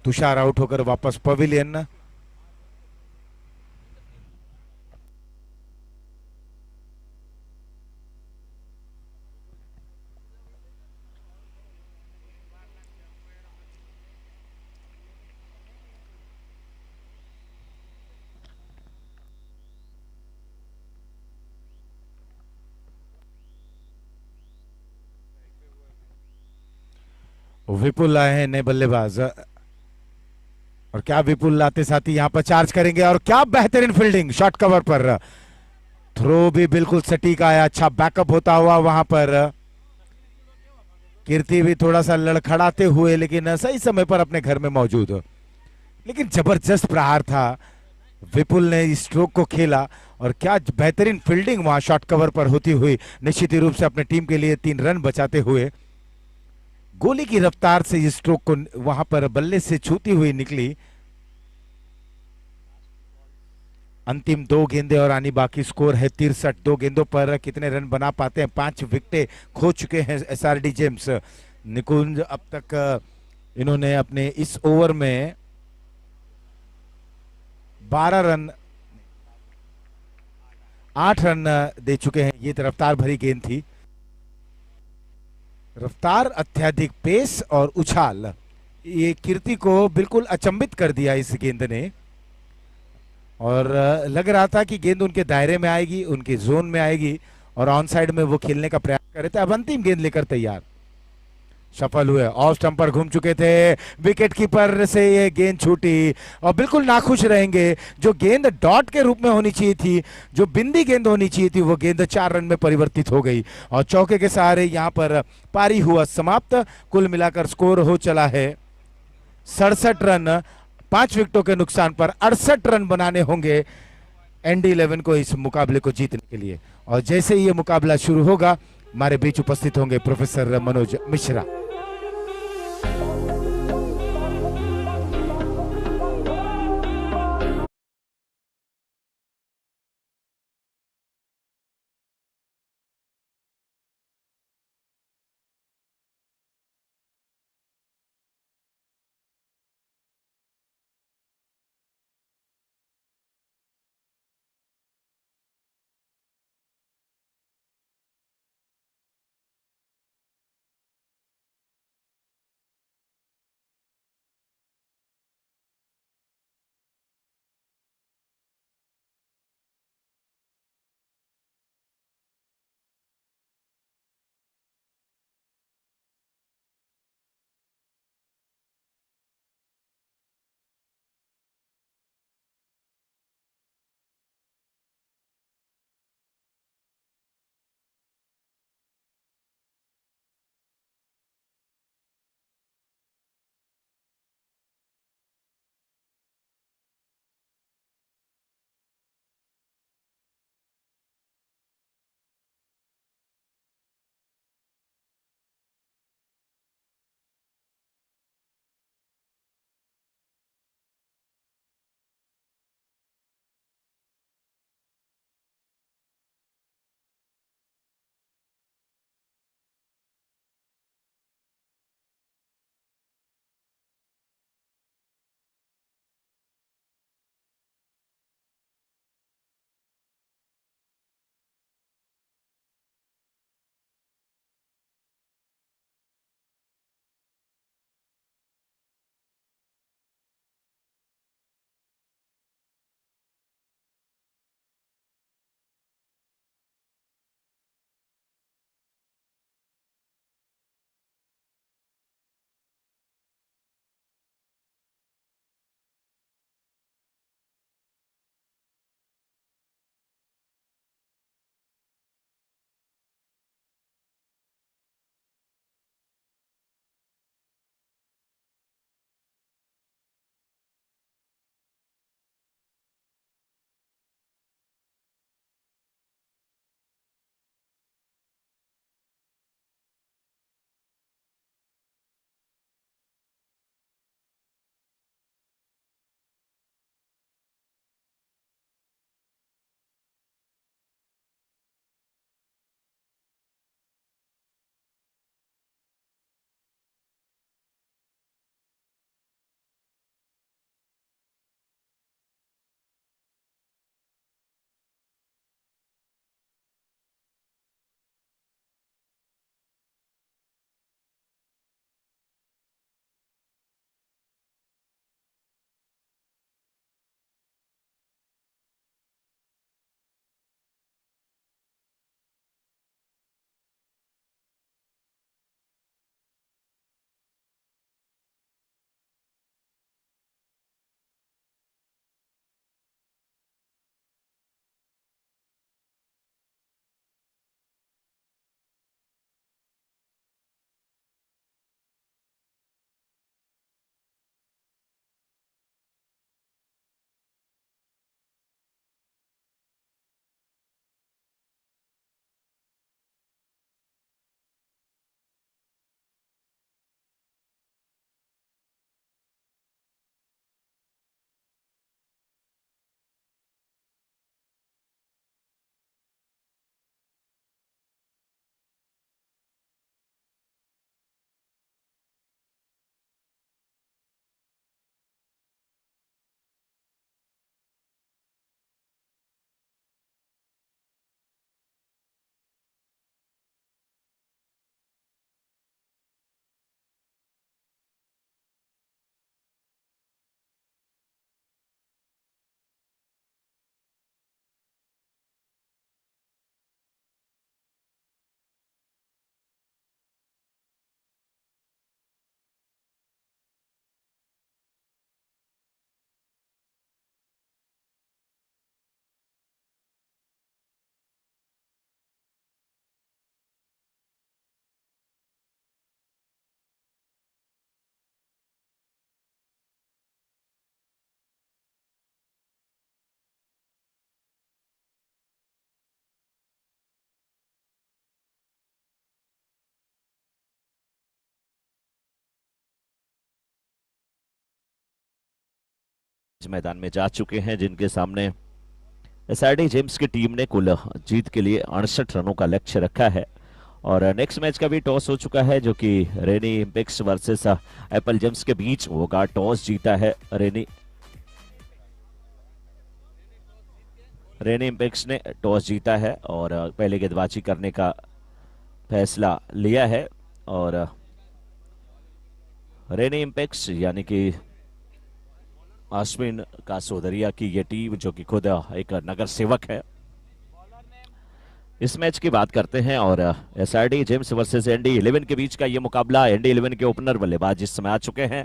तुषार आउट होकर वापस पवेलियन। विपुल आए हैं नए बल्लेबाज, और क्या विपुल लाते साथी यहां पर चार्ज करेंगे, और क्या बेहतरीन फील्डिंग शॉर्ट कवर पर। थ्रो भी बिल्कुल सटीक आया, अच्छा बैकअप होता हुआ वहां पर। कीर्ति भी थोड़ा सा लड़खड़ाते हुए लेकिन सही समय पर अपने घर में मौजूद। लेकिन जबरदस्त प्रहार था, विपुल ने इस स्ट्रोक को खेला और क्या बेहतरीन फील्डिंग वहां शॉर्ट कवर पर होती हुई, निश्चित रूप से अपने टीम के लिए 3 रन बचाते हुए। गोली की रफ्तार से इस स्ट्रोक को वहां पर बल्ले से छूती हुई निकली। अंतिम 2 गेंदें और आनी बाकी, स्कोर है 63। 2 गेंदों पर कितने रन बना पाते हैं। 5 विकेटें खो चुके हैं एसआरडी जेम्स। निकुंज अब तक इन्होंने अपने इस ओवर में 12 रन, 8 रन दे चुके हैं। ये रफ्तार भरी गेंद थी, रफ्तार, अत्यधिक पेस और उछाल, ये कीर्ति को बिल्कुल अचंभित कर दिया इस गेंद ने। और लग रहा था कि गेंद उनके दायरे में आएगी, उनके जोन में आएगी और ऑन साइड में वो खेलने का प्रयास कर रहे थे। अब अंतिम गेंद लेकर तैयार, सफल हुए, ऑफ स्टंप पर घूम चुके थे, विकेट कीपर से ये गेंद छूटी और बिल्कुल नाखुश रहेंगे। जो गेंद डॉट के रूप में होनी चाहिए थी, जो बिंदी गेंद होनी चाहिए थी, वो गेंद 4 रन में परिवर्तित हो गई और चौके के सहारे यहां पर पारी हुआ समाप्त। कुल मिलाकर स्कोर हो चला है 67 रन। 5 विकेटों के नुकसान पर 68 रन बनाने होंगे एनडी 11 को इस मुकाबले को जीतने के लिए। और जैसे ही ये मुकाबला शुरू होगा, हमारे बीच उपस्थित होंगे प्रोफेसर मनोज मिश्रा। मैदान में जा चुके हैं, जिनके सामने एसआरडी जेम्स की टीम ने कुल जीत के लिए 68 रनों का लक्ष्य रखा है। और नेक्स्ट मैच का भी टॉस हो चुका है, जो कि रेनी इम्पेक्स वर्सेस एप्पल जेम्स के बीच होगा। टॉस जीता है रेनी इम्पेक्स ने टॉस जीता है और पहले गेंदबाजी करने का फैसला लिया है। और रेनी इम्पेक्स यानी कि अश्विन का सोदरिया की ये टीम, जो कि खुद एक नगर सेवक है, इस मैच की बात करते हैं। और एसआरडी जेम्स वर्सेस एनडी 11 के बीच का ये मुकाबला। एनडी 11 के ओपनर बल्लेबाज इस समय आ चुके हैं।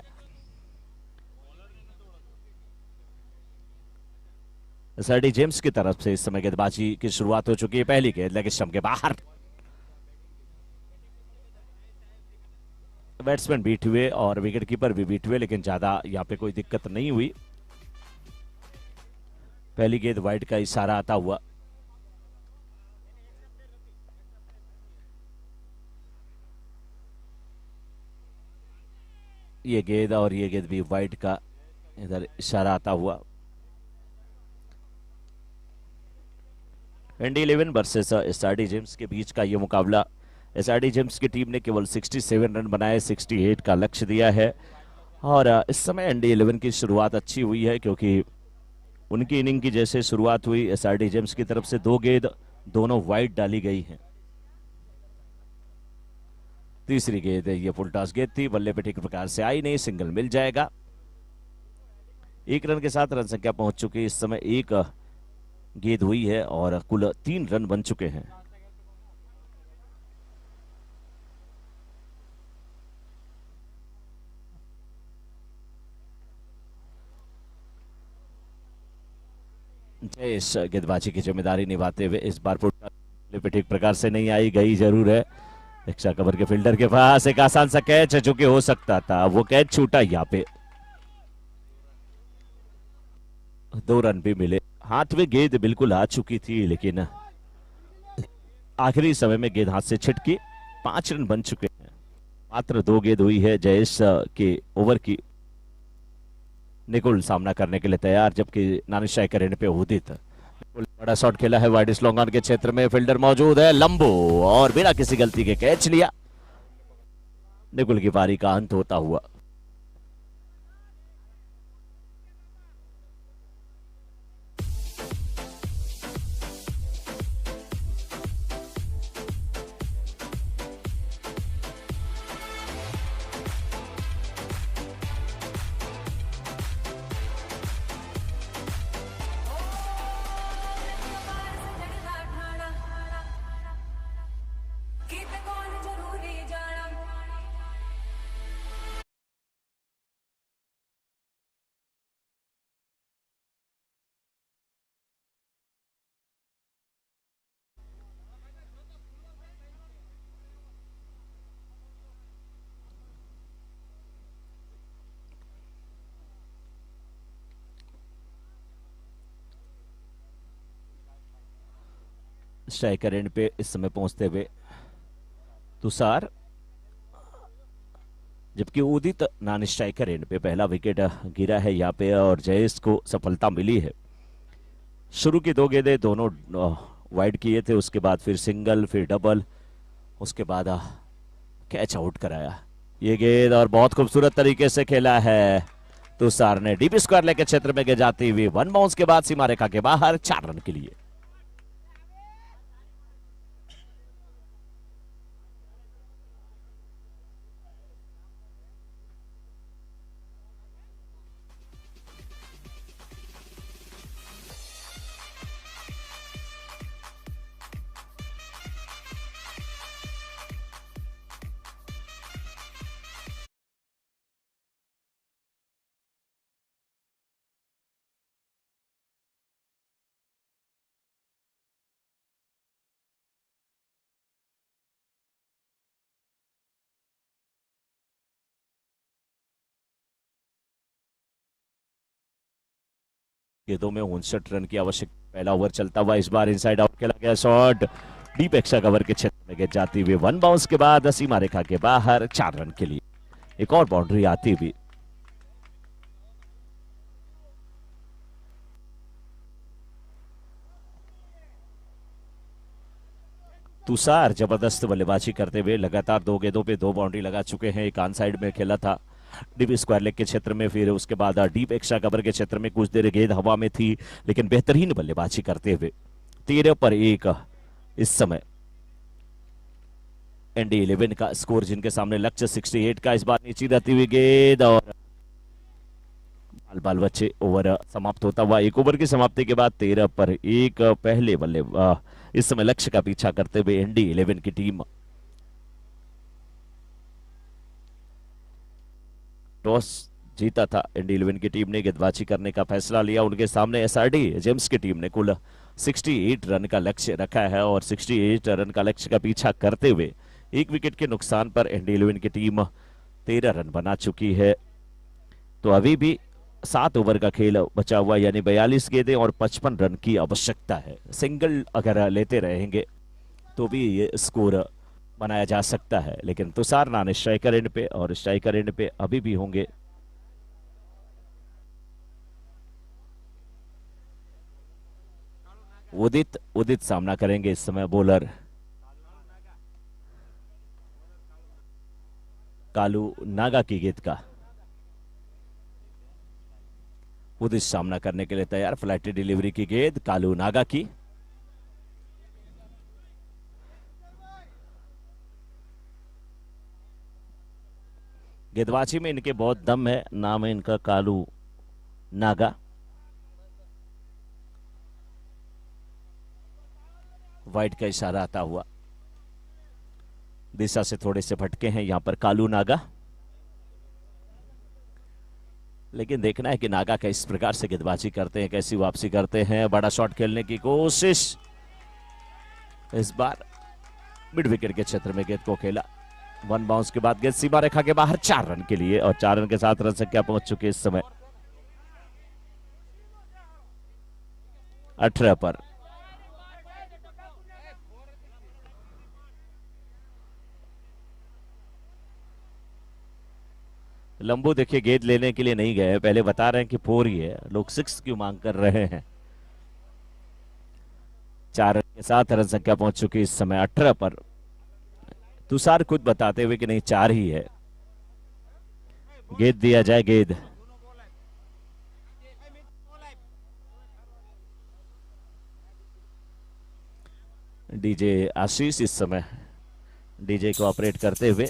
एसआरडी जेम्स की तरफ से इस समय गेंदबाजी की शुरुआत हो चुकी है। पहली गेंद लेग स्टंप के बाहर, बैट्समैन बीट हुए और विकेट कीपर भी बीट हुए, लेकिन ज्यादा यहां पे कोई दिक्कत नहीं हुई। पहली गेंद वाइड का इशारा आता हुआ। ये गेंद और ये गेंद भी वाइड का इधर इशारा आता हुआ। एनडी 11 वर्सेस एसआरडी जेम्स के बीच का ये मुकाबला। एसआरडी जेम्स की टीम ने केवल 67 रन बनाए, 68 का लक्ष्य दिया है। और इस समय एनडी 11 की शुरुआत अच्छी हुई है, क्योंकि उनकी इनिंग की जैसे शुरुआत हुई, एसआरडी जेम्स की तरफ से 2 गेंद दोनों वाइड डाली गई हैं। तीसरी गेंद ये फुल टॉस गेंद थी, बल्ले पे ठीक प्रकार से आई नहीं, सिंगल मिल जाएगा। 1 रन के साथ रन संख्या पहुंच चुकी है। इस समय 1 गेंद हुई है और कुल 3 रन बन चुके हैं। इस गेंदबाजी की जिम्मेदारी निभाते हुए इस बार पे ठीक प्रकार से नहीं आई, गई जरूर है एक्स्ट्रा कवर के फील्डर के पास। एक आसान सा कैच है जो कि हो सकता था, वो कैच छूटा। यहाँ पे 2 रन भी मिले। हाथ में गेंद बिल्कुल आ चुकी थी, लेकिन आखिरी समय में गेंद हाथ से छिटकी। 5 रन बन चुके हैं। मात्र 2 गेंद हुई है। जयेश के ओवर की निकुल सामना करने के लिए तैयार, जबकि नानी स्ट्राइकर एंड पे उदित। बड़ा शॉट खेला है वाइड लॉन्ग ऑन के क्षेत्र में, फील्डर मौजूद है लंबो, और बिना किसी गलती के कैच लिया। निकुल की पारी का अंत होता हुआ। स्ट्राइकर एंड पे इस समय पहुंचते हुए तुषार, जबकि उदित नॉन स्ट्राइकर एंड पे। पहला विकेट गिरा है यहाँ पे और जयेश को सफलता मिली है। शुरू की 2 गेंदें दोनों वाइड किए थे, उसके बाद फिर सिंगल, फिर डबल, उसके बाद कैच आउट कराया। ये गेंद और बहुत खूबसूरत तरीके से खेला है तुषार ने। डीप स्क्वायर लेके क्षेत्र में जाती हुई 1 बाउंस के बाद सीमा रेखा के बाहर 4 रन के लिए। गेंदों में 59 रन की आवश्यक। पहला ओवर चलता हुआ इस बार इनसाइड आउट खेला गया शॉट, डीप एक्स्ट्रा कवर के क्षेत्र में जाती हुई 1 बाउंस के बाद सीमा रेखा के बाहर 4 रन के लिए। एक और बाउंड्री आती हुई। तुषार जबरदस्त बल्लेबाजी करते हुए लगातार 2 गेंदों पे 2 बाउंड्री लगा चुके हैं। एक ऑन साइड में खेला था डीप स्क्वायर लेग के क्षेत्र में, फिर उसके बाद डीप एक्स्ट्रा कवर के क्षेत्र में कुछ देर गेंद हवा में थी, लेकिन बेहतरीन बल्लेबाजी करते हुए 13 पर 1 इस समय एनडी 11 का स्कोर, जिनके सामने लक्ष्य 68 का। इस बार नीचे रहती हुई गेंद और बाल बाल बच्चे ओवर समाप्त होता हुआ। एक ओवर की समाप्ति के बाद 13 पर 1 पहले बल्ले इस समय लक्ष्य का पीछा करते हुए एनडी 11 की टीम। टॉस जीता था एनडी 11 की टीम ने, गेंदबाजी करने का फैसला लिया। उनके सामने एसआरडी जेम्स की टीम ने कुल 68 रन का लक्ष्य रखा है और 68 रन का लक्ष्य का पीछा करते हुए 1 विकेट के नुकसान पर एनडी 11 की टीम 13 रन बना चुकी है। तो अभी भी 7 ओवर का खेल बचा हुआ, यानी 42 गेंदें और 55 रन की आवश्यकता है। सिंगल अगर लेते रहेंगे तो भी ये स्कोर बनाया जा सकता है, लेकिन तुषार नान स्ट्राइकर एंड पे और स्ट्राइकर एंड पे अभी भी होंगे। उदित सामना करेंगे इस समय बॉलर कालू नागा की गेंद का। उदित सामना करने के लिए तैयार, फ्लैट डिलीवरी की गेंद कालू नागा की। गेंदबाजी में इनके बहुत दम है, नाम है इनका कालू नागा। वाइड का इशारा आता हुआ, दिशा से थोड़े से भटके हैं यहां पर कालू नागा, लेकिन देखना है कि नागा किस प्रकार से गेंदबाजी करते हैं, कैसी वापसी करते हैं। बड़ा शॉट खेलने की कोशिश, इस बार मिड विकेट के क्षेत्र में गेंद को खेला। 1 बाउंस के बाद गेंद सीमा रेखा के बाहर 4 रन के लिए, और 4 रन के साथ रन संख्या पहुंच चुकी है इस समय 18 पर। लंबू देखिए गेंद लेने के लिए नहीं गए, पहले बता रहे हैं कि 4 ही है, लोग 6 क्यों मांग कर रहे हैं। 4 रन के साथ रन संख्या पहुंच चुकी इस समय 18 पर। तुषार खुद बताते हुए कि नहीं 4 ही है, गेंद दिया जाए गेंद। डीजे आशीष इस समय डीजे को ऑपरेट करते हुए।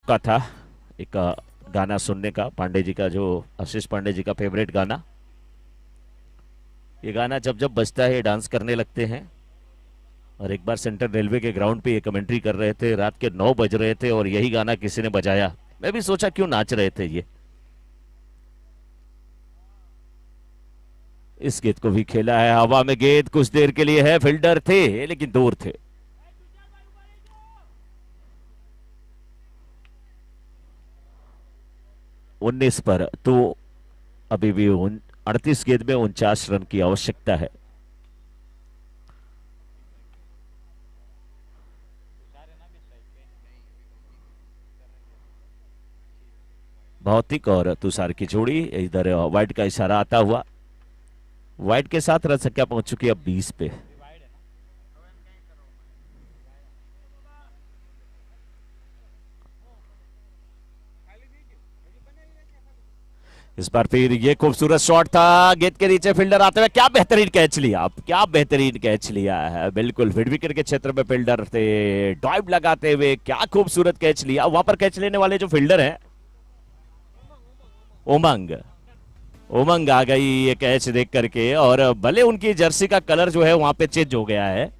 का था एक गाना सुनने का, पांडे जी का, जो आशीष पांडे जी का फेवरेट गाना। ये गाना जब जब बजता है डांस करने लगते हैं। और एक बार सेंट्रल रेलवे के ग्राउंड पे ये कमेंट्री कर रहे थे, रात के 9 बज रहे थे और यही गाना किसी ने बजाया। मैं भी सोचा क्यों नाच रहे थे ये। इस गेंद को भी खेला है हवा में, गेंद कुछ देर के लिए है, फील्डर थे लेकिन दूर थे। उन्नीस पर तो अभी भी 38 गेंद में 49 रन की आवश्यकता है। भौतिक और तुषार की जोड़ी, इधर वाइड का इशारा आता हुआ, वाइड के साथ रन संख्या पहुंच चुकी है अब 20 पे। इस बार फिर ये खूबसूरत शॉट था, गेंद के नीचे फील्डर आते हुए, क्या बेहतरीन कैच लिया, आप क्या बेहतरीन कैच लिया है, बिल्कुल मिड विकेट के क्षेत्र में फील्डर थे, डाइव लगाते हुए क्या खूबसूरत कैच लिया। वहां पर कैच लेने वाले जो फील्डर हैं, उमंग उमंग आ गई ये कैच देख करके, और भले उनकी जर्सी का कलर जो है वहां पे चेंज हो गया है।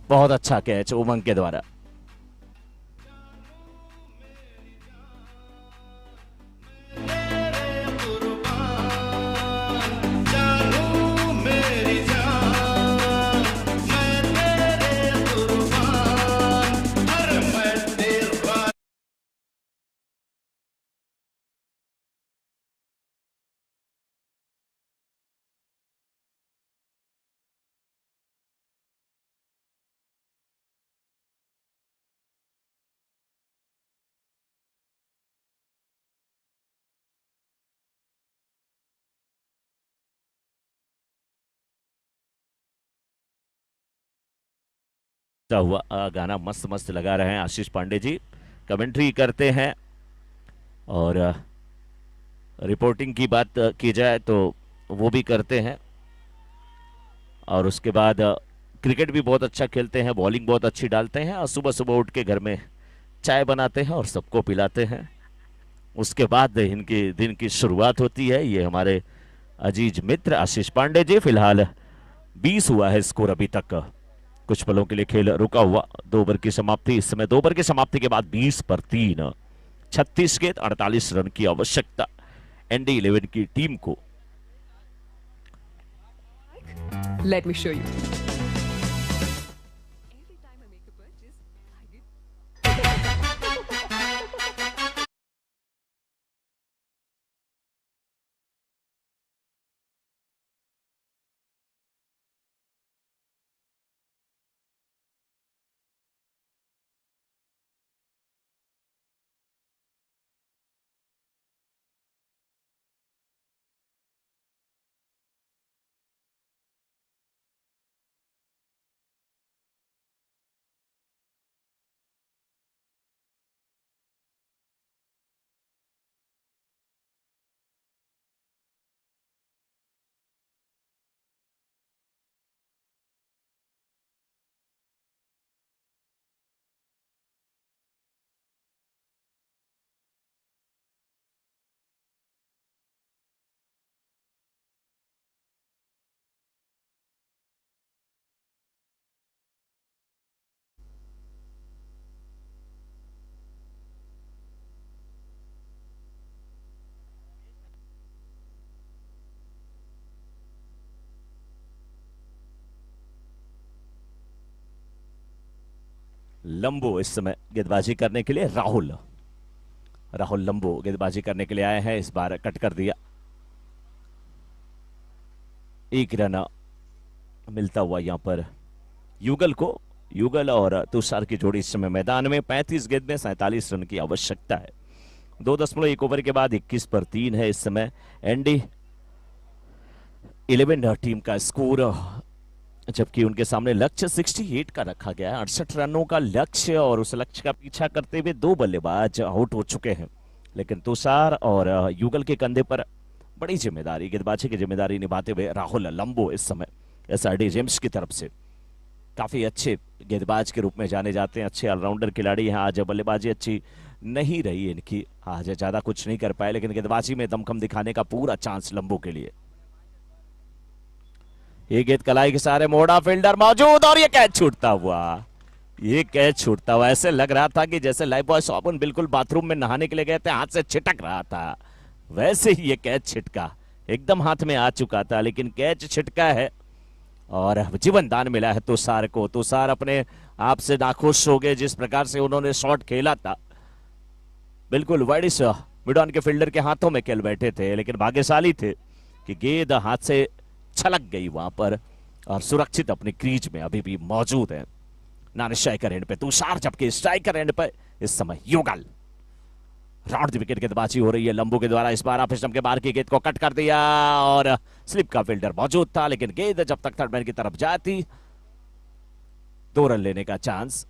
बहुत अच्छा कैच उमंग के द्वारा। हुआ गाना मस्त मस्त लगा रहे हैं आशीष पांडे जी, कमेंट्री करते हैं। और रिपोर्टिंग की बात की जाए तो वो भी करते हैं। और उसके बाद क्रिकेट भी बहुत अच्छा खेलते हैं, बॉलिंग बहुत अच्छी डालते हैं, और सुबह सुबह उठ के घर में चाय बनाते हैं और सबको पिलाते हैं। उसके बाद इनकी दिन की शुरुआत होती है। ये हमारे अजीज मित्र आशीष पांडे जी। फिलहाल 20 हुआ है स्कोर अभी तक। कुछ पलों के लिए खेल रुका हुआ। 2 ओवर की समाप्ति, इस समय 2 ओवर की समाप्ति के बाद 20 पर 3, 36 गेंद 48 रन की आवश्यकता एनडी 11 की टीम को। Let me show you. लंबो इस समय गेंदबाजी करने के लिए, राहुल लंबो गेंदबाजी करने के लिए आए हैं। इस बार कट कर दिया, 1 रन मिलता हुआ यहां पर युगल को। युगल और तुषार की जोड़ी इस समय मैदान में। 35 गेंद में 47 रन की आवश्यकता है। 2.1 ओवर के बाद 21 पर 3 है इस समय एनडी 11 टीम का स्कोर, जबकि उनके सामने लक्ष्य 68 का रखा गया है। 68 रनों का लक्ष्य, और उस लक्ष्य का पीछा करते हुए 2 बल्लेबाज आउट हो चुके हैं। लेकिन तुषार और युगल के कंधे पर बड़ी जिम्मेदारी, गेंदबाजी की जिम्मेदारी निभाते हुए राहुल लंबो इस समय एसआरडी जेम्स की तरफ से काफी अच्छे गेंदबाज के रूप में जाने जाते हैं, अच्छे ऑलराउंडर खिलाड़ी हैं। आज बल्लेबाजी अच्छी नहीं रही इनकी, आज ज्यादा कुछ नहीं कर पाए, लेकिन गेंदबाजी में दमखम दिखाने का पूरा चांस लंबो के लिए। ये गेंद कलाई के सहारे मोड़ा, फील्डर मौजूद और ये कैच छूटता हुआ। ये कैच छूटता हुआ ऐसे लग रहा था कि जैसे लाइफ बॉय साबुन बिल्कुल बाथरूम में नहाने के लिए गए थे, हाथ से छिटक रहा था, वैसे ही ये कैच छिटका। एकदम हाथ में आ चुका था लेकिन कैच छिटका है और जीवन दान मिला है तुषार को। तुषार अपने आप से नाखुश हो गए जिस प्रकार से उन्होंने शॉट खेला था। बिल्कुल वाइडिश मिड ऑन के फील्डर के हाथों में खेल बैठे थे, लेकिन भाग्यशाली थे कि गेंद हाथ से छलक गई वहां पर और सुरक्षित अपनी क्रीज में अभी भी मौजूद है। नॉन स्ट्राइकर एंड पे तुषार, जबकि स्ट्राइकर एंड पे इस समय युगल। राउंड द विकेट गेंदबाजी हो रही है लंबू के द्वारा। इस बार ऑफ स्टंप के बाहर की गेंद को कट कर दिया और स्लिप का फील्डर मौजूद था, लेकिन गेंद जब तक थर्ड मैन की तरफ जाती 2 रन लेने का चांस।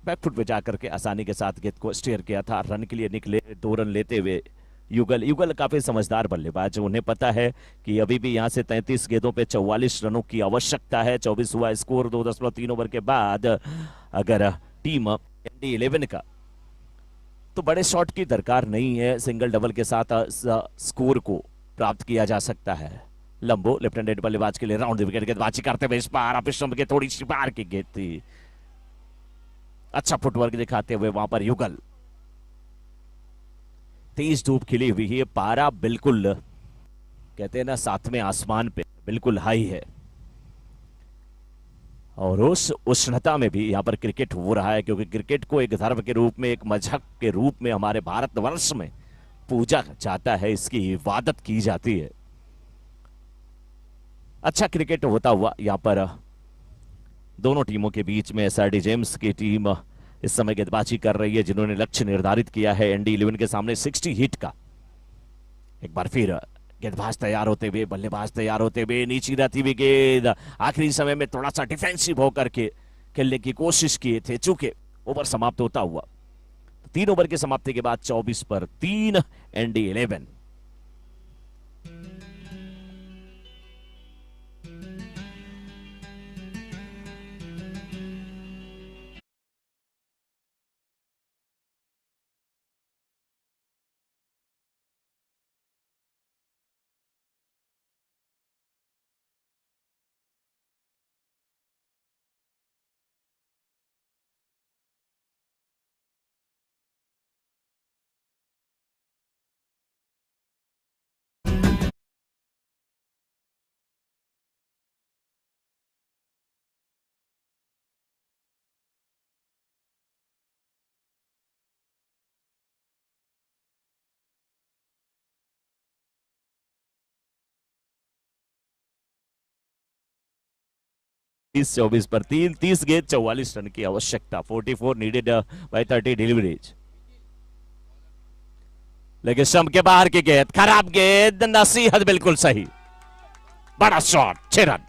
बैकफुट पे जाकर के आसानी के साथ गेंद को स्टीयर किया था, रन के लिए निकले 2 रन लेते हुए युगल काफी समझदार बल्लेबाज। उन्हें पता है कि अभी भी यहां से 33 गेंदों पे 44 रनों की आवश्यकता है। 24 हुआ स्कोर 2.3 ओवर के बाद। अगर टीम ND11 का तो बड़े शॉट की दरकार नहीं है, सिंगल डबल के साथ स्कोर को प्राप्त किया जा सकता है। लंबो लेफ्ट हैंडेड बल्लेबाज के लिए राउंड द विकेट गेंदबाजी करते हुए इस बार ऑफ स्टंप के थोड़ी सी बाहर की गेंद थी। अच्छा फुटवर्क दिखाते हुए वहां पर युगल। तेज धूप खिली हुई है, पारा बिल्कुल कहते हैं ना 7वें आसमान पे बिल्कुल हाई है और उस उष्णता में भी यहां पर क्रिकेट हो रहा है, क्योंकि क्रिकेट को एक धर्म के रूप में, एक मजहब के रूप में हमारे भारतवर्ष में पूजा जाता है, इसकी इबादत की जाती है। अच्छा क्रिकेट होता हुआ यहां पर दोनों टीमों के बीच में SRD जेम्स की टीम इस समय गेंदबाजी कर रही है, जिन्होंने लक्ष्य निर्धारित किया है ND11 के सामने 60 हिट का। एक बार फिर गेंदबाज तैयार होते हुए, बल्लेबाज तैयार होते हुए, नीचे रहती हुई गेंद आखिरी समय में थोड़ा सा डिफेंसिव होकर के खेलने की कोशिश किए थे, चूंकि ओवर समाप्त होता हुआ 3 ओवर की समाप्ति के बाद 24 पर 3 ND11। इस 24 पर 3, 30 गेंद 44 रन की आवश्यकता। 44 नीडेड बाय 30 डिलीवरीज। लेकिन स्टंप के बाहर की गेंद, खराब गेंद, नसीहत बिल्कुल सही, बड़ा शॉट, 6 रन।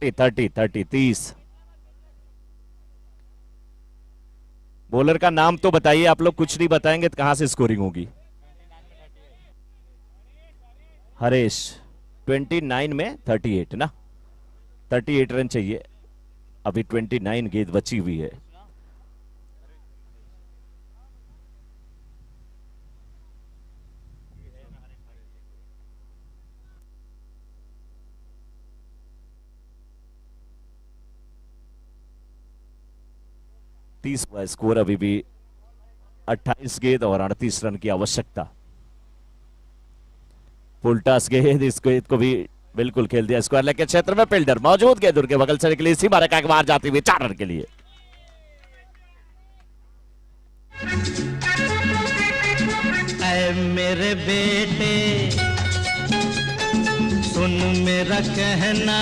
थर्टी 30। बॉलर का नाम तो बताइए, आप लोग कुछ नहीं बताएंगे तो कहां से स्कोरिंग होगी। हरेश 29 में 38 ना, 38 रन चाहिए, अभी 29 गेंद बची हुई है। तीस स्कोर, अभी भी 28 गेंद और 38 रन की आवश्यकता। फुलटास गेंद, इसको भी बिल्कुल खेल दिया स्क्वायर लेग के क्षेत्र में, फील्डर मौजूद, गेंद उनके बगल से निकली, इसी बार एक बार जाती हुई 4 रन के लिए। ऐ मेरे बेटे सुन मेरा कहना,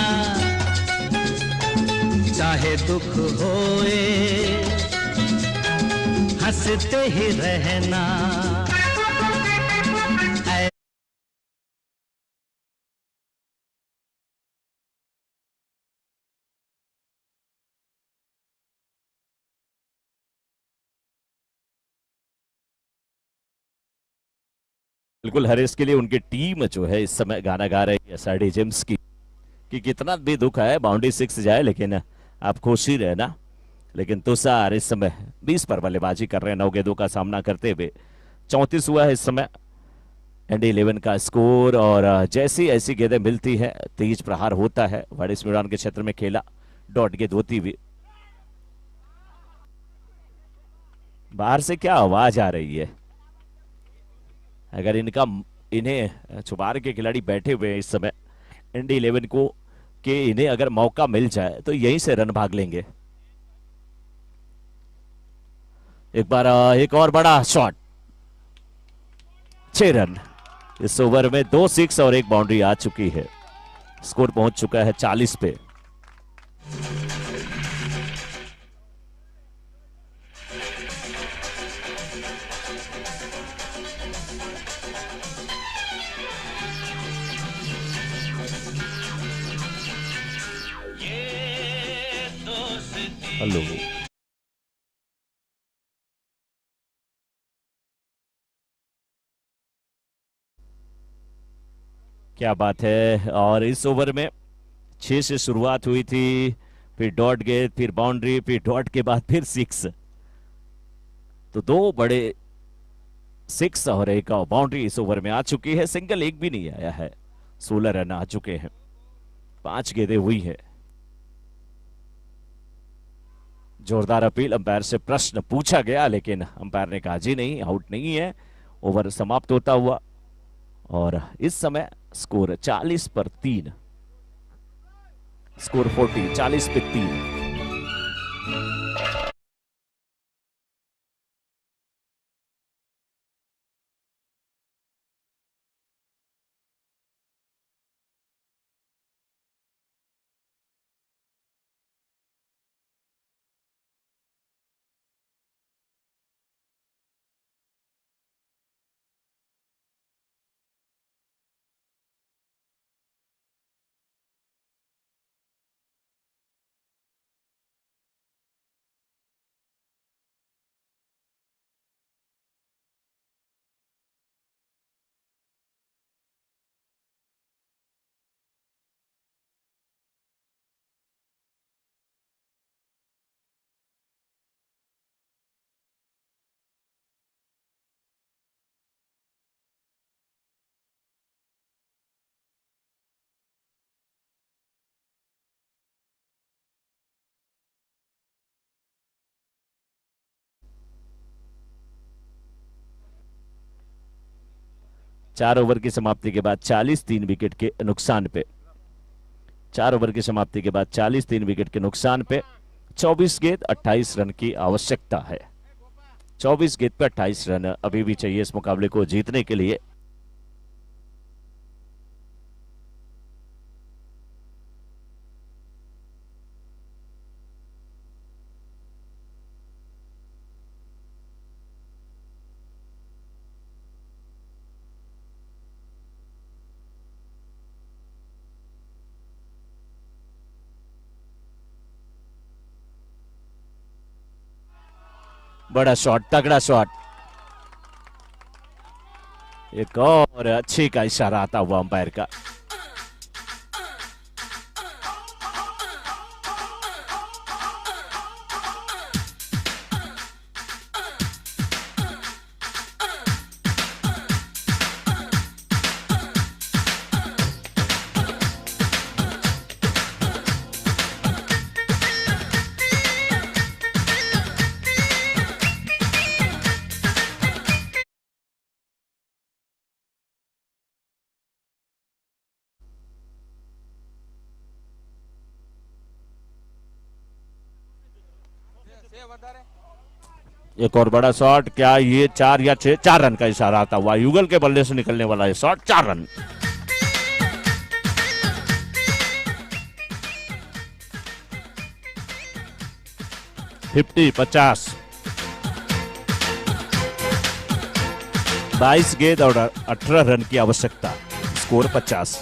चाहे दुख होए हंसते ही रहना। बिल्कुल हरीश के लिए उनकी टीम जो है इस समय गाना गा रही है एसआरडी जेम्स की कि कितना भी दुख है बाउंड्री 6 जाए लेकिन आप खुश ही रहना। लेकिन तुषार इस समय 20 पर बल्लेबाजी कर रहे हैं 9 गेंदों का सामना करते हुए। 34 हुआ है इस समय एंडी 11 का स्कोर। और जैसी ऐसी गेंदें मिलती है तेज प्रहार होता है। वाइड मैदान के क्षेत्र में खेला डॉट गेंद होती हुई। बाहर से क्या आवाज आ रही है? अगर इन्हें छुपार के खिलाड़ी बैठे हुए हैं इस समय एंडी 11 को कि इन्हें अगर मौका मिल जाए तो यहीं से रन भाग लेंगे। एक बार एक और बड़ा शॉट, 6 रन। इस ओवर में 2 6 और 1 बाउंड्री आ चुकी है। स्कोर पहुंच चुका है 40 पे। हेलो, क्या बात है। और इस ओवर में 6 से शुरुआत हुई थी, फिर डॉट गेंद, फिर बाउंड्री, फिर डॉट के बाद फिर 6। तो 2 बड़े 6 और 1 बाउंड्री इस ओवर में आ चुकी है। सिंगल एक भी नहीं आया है। 16 रन आ चुके हैं। 5 गेंदें हुई है। जोरदार अपील, अंपायर से प्रश्न पूछा गया लेकिन अंपायर ने कहा जी नहीं, आउट नहीं है। ओवर समाप्त होता हुआ और इस समय स्कोर 40 पर 3। स्कोर 40, 40 पे 3। चार ओवर की समाप्ति के बाद 40 3 विकेट के नुकसान पे। 4 ओवर की समाप्ति के बाद 40 3 विकेट के नुकसान पे 24 गेंद 28 रन की आवश्यकता है। 24 गेंद पे 28 रन अभी भी चाहिए इस मुकाबले को जीतने के लिए। बड़ा शॉट, तगड़ा शॉट। एक और अच्छी का इशारा आता हुआ अंपायर का। एक और बड़ा शॉट, क्या ये 4 या 6? 4 रन का इशारा आता हुआ युगल के बल्ले से निकलने वाला ये शॉट, 4 रन। 50 22 गेंद और 18 रन की आवश्यकता, स्कोर 50।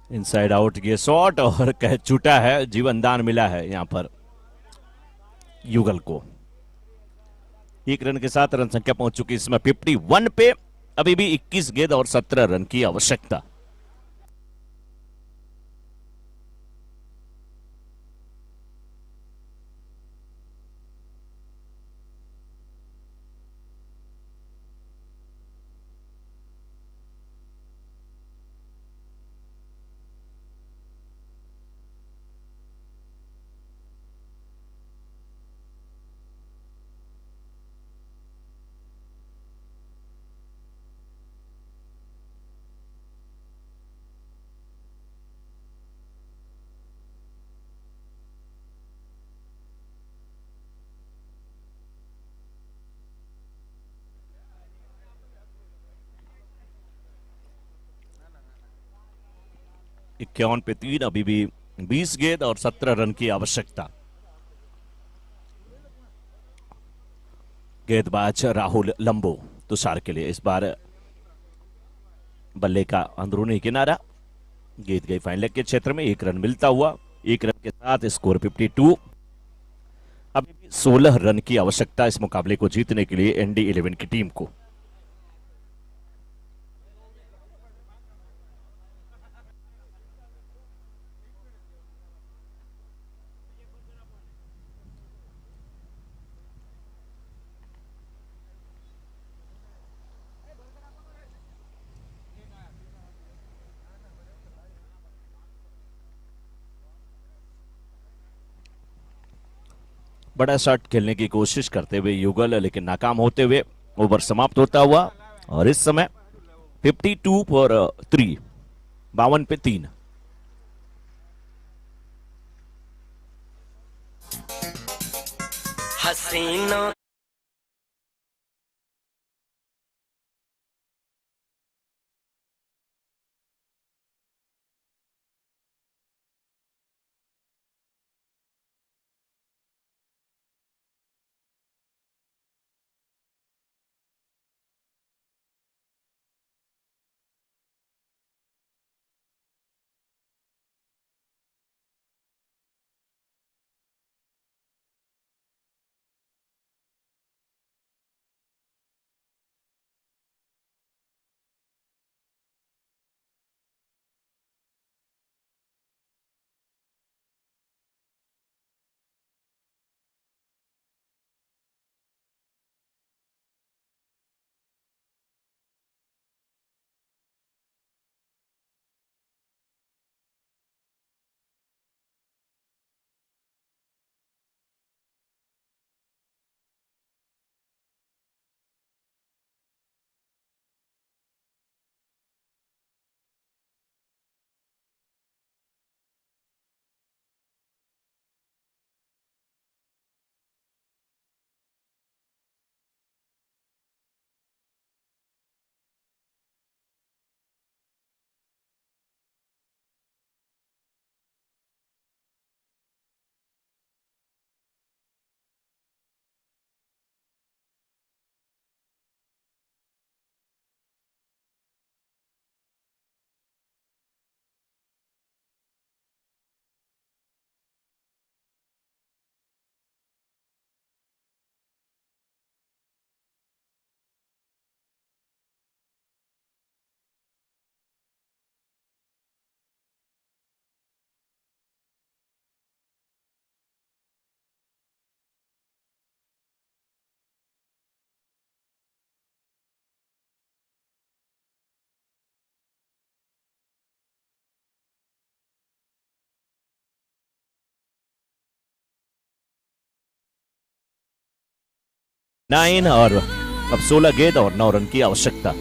इनसाइड आउट ये शॉट और कैच छूटा है, जीवनदान मिला है यहां पर युगल को। एक रन के साथ रन संख्या पहुंच चुकी इसमें 51 पे। अभी भी 21 गेंद और 17 रन की आवश्यकता। इक्यावन पे 3, अभी भी 20 गेंद और 17 रन की आवश्यकता। गेंदबाज राहुल लंबो तुषार के लिए इस बार बल्ले का अंदरूनी किनारा। गेंद गई फाइन लेग के क्षेत्र में, 1 रन मिलता हुआ। 1 रन के साथ स्कोर 52। अभी भी 16 रन की आवश्यकता इस मुकाबले को जीतने के लिए एनडी 11 की टीम को। बड़ा शॉट खेलने की कोशिश करते हुए युगल, लेकिन नाकाम होते हुए ओवर समाप्त होता हुआ। और इस समय 52 फॉर 3, 52 पे 3। हसीनों नाइन और अब 16 गेंद और 9 रन की आवश्यकता।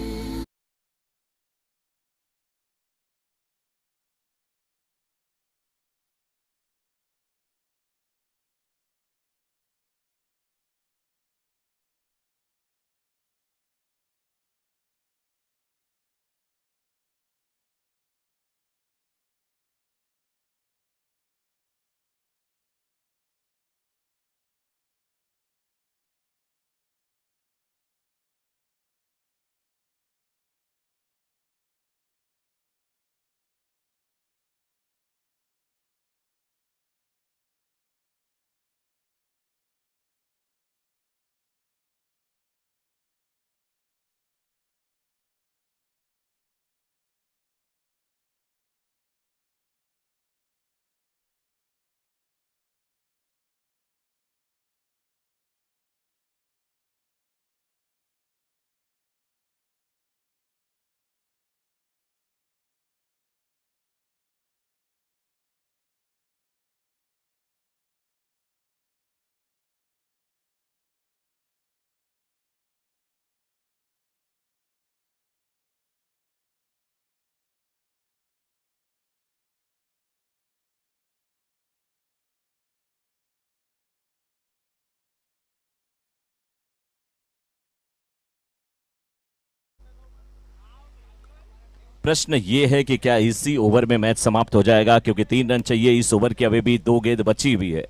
प्रश्न ये है कि क्या इसी ओवर में मैच समाप्त हो जाएगा, क्योंकि 3 रन चाहिए इस ओवर की, अभी भी 2 गेंद बची हुई है।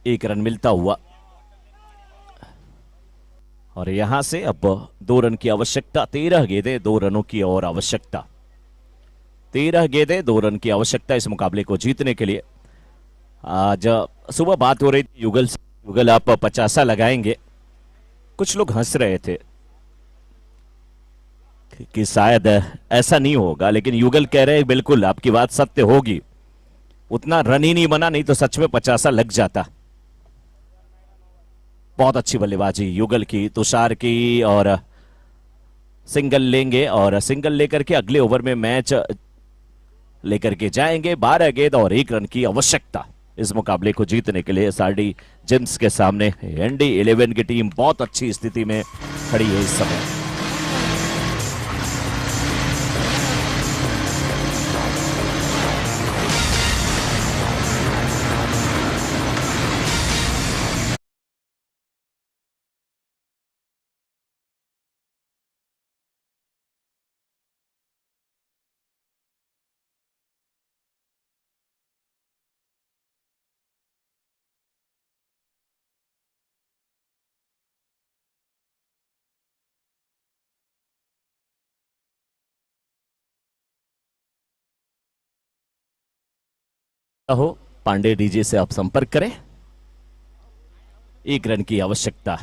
एक रन मिलता हुआ और यहां से अब 2 रन की आवश्यकता। 13 गेंदें 2 रनों की और आवश्यकता। 13 गेंदें 2 रन की आवश्यकता इस मुकाबले को जीतने के लिए। आज सुबह बात हो रही थी युगल से, युगल आप 50 लगाएंगे। कुछ लोग हंस रहे थे कि शायद ऐसा नहीं होगा, लेकिन युगल कह रहे हैं बिल्कुल आपकी बात सत्य होगी। उतना रन ही नहीं बना, नहीं तो सच में 50 लग जाता। बहुत अच्छी बल्लेबाजी युगल की, तुषार की, और सिंगल लेंगे और सिंगल लेकर के अगले ओवर में मैच लेकर के जाएंगे। 12 गेंद और 1 रन की आवश्यकता इस मुकाबले को जीतने के लिए एसआरडी जिम्स के सामने। एनडी 11 की टीम बहुत अच्छी स्थिति में खड़ी है इस समय। हो पांडे डीजे से आप संपर्क करें। 1 रन की आवश्यकता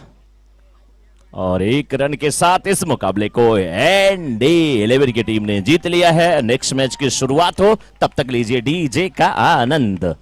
और 1 रन के साथ इस मुकाबले को एनडी 11 की टीम ने जीत लिया है। नेक्स्ट मैच की शुरुआत हो, तब तक लीजिए डीजे का आनंद।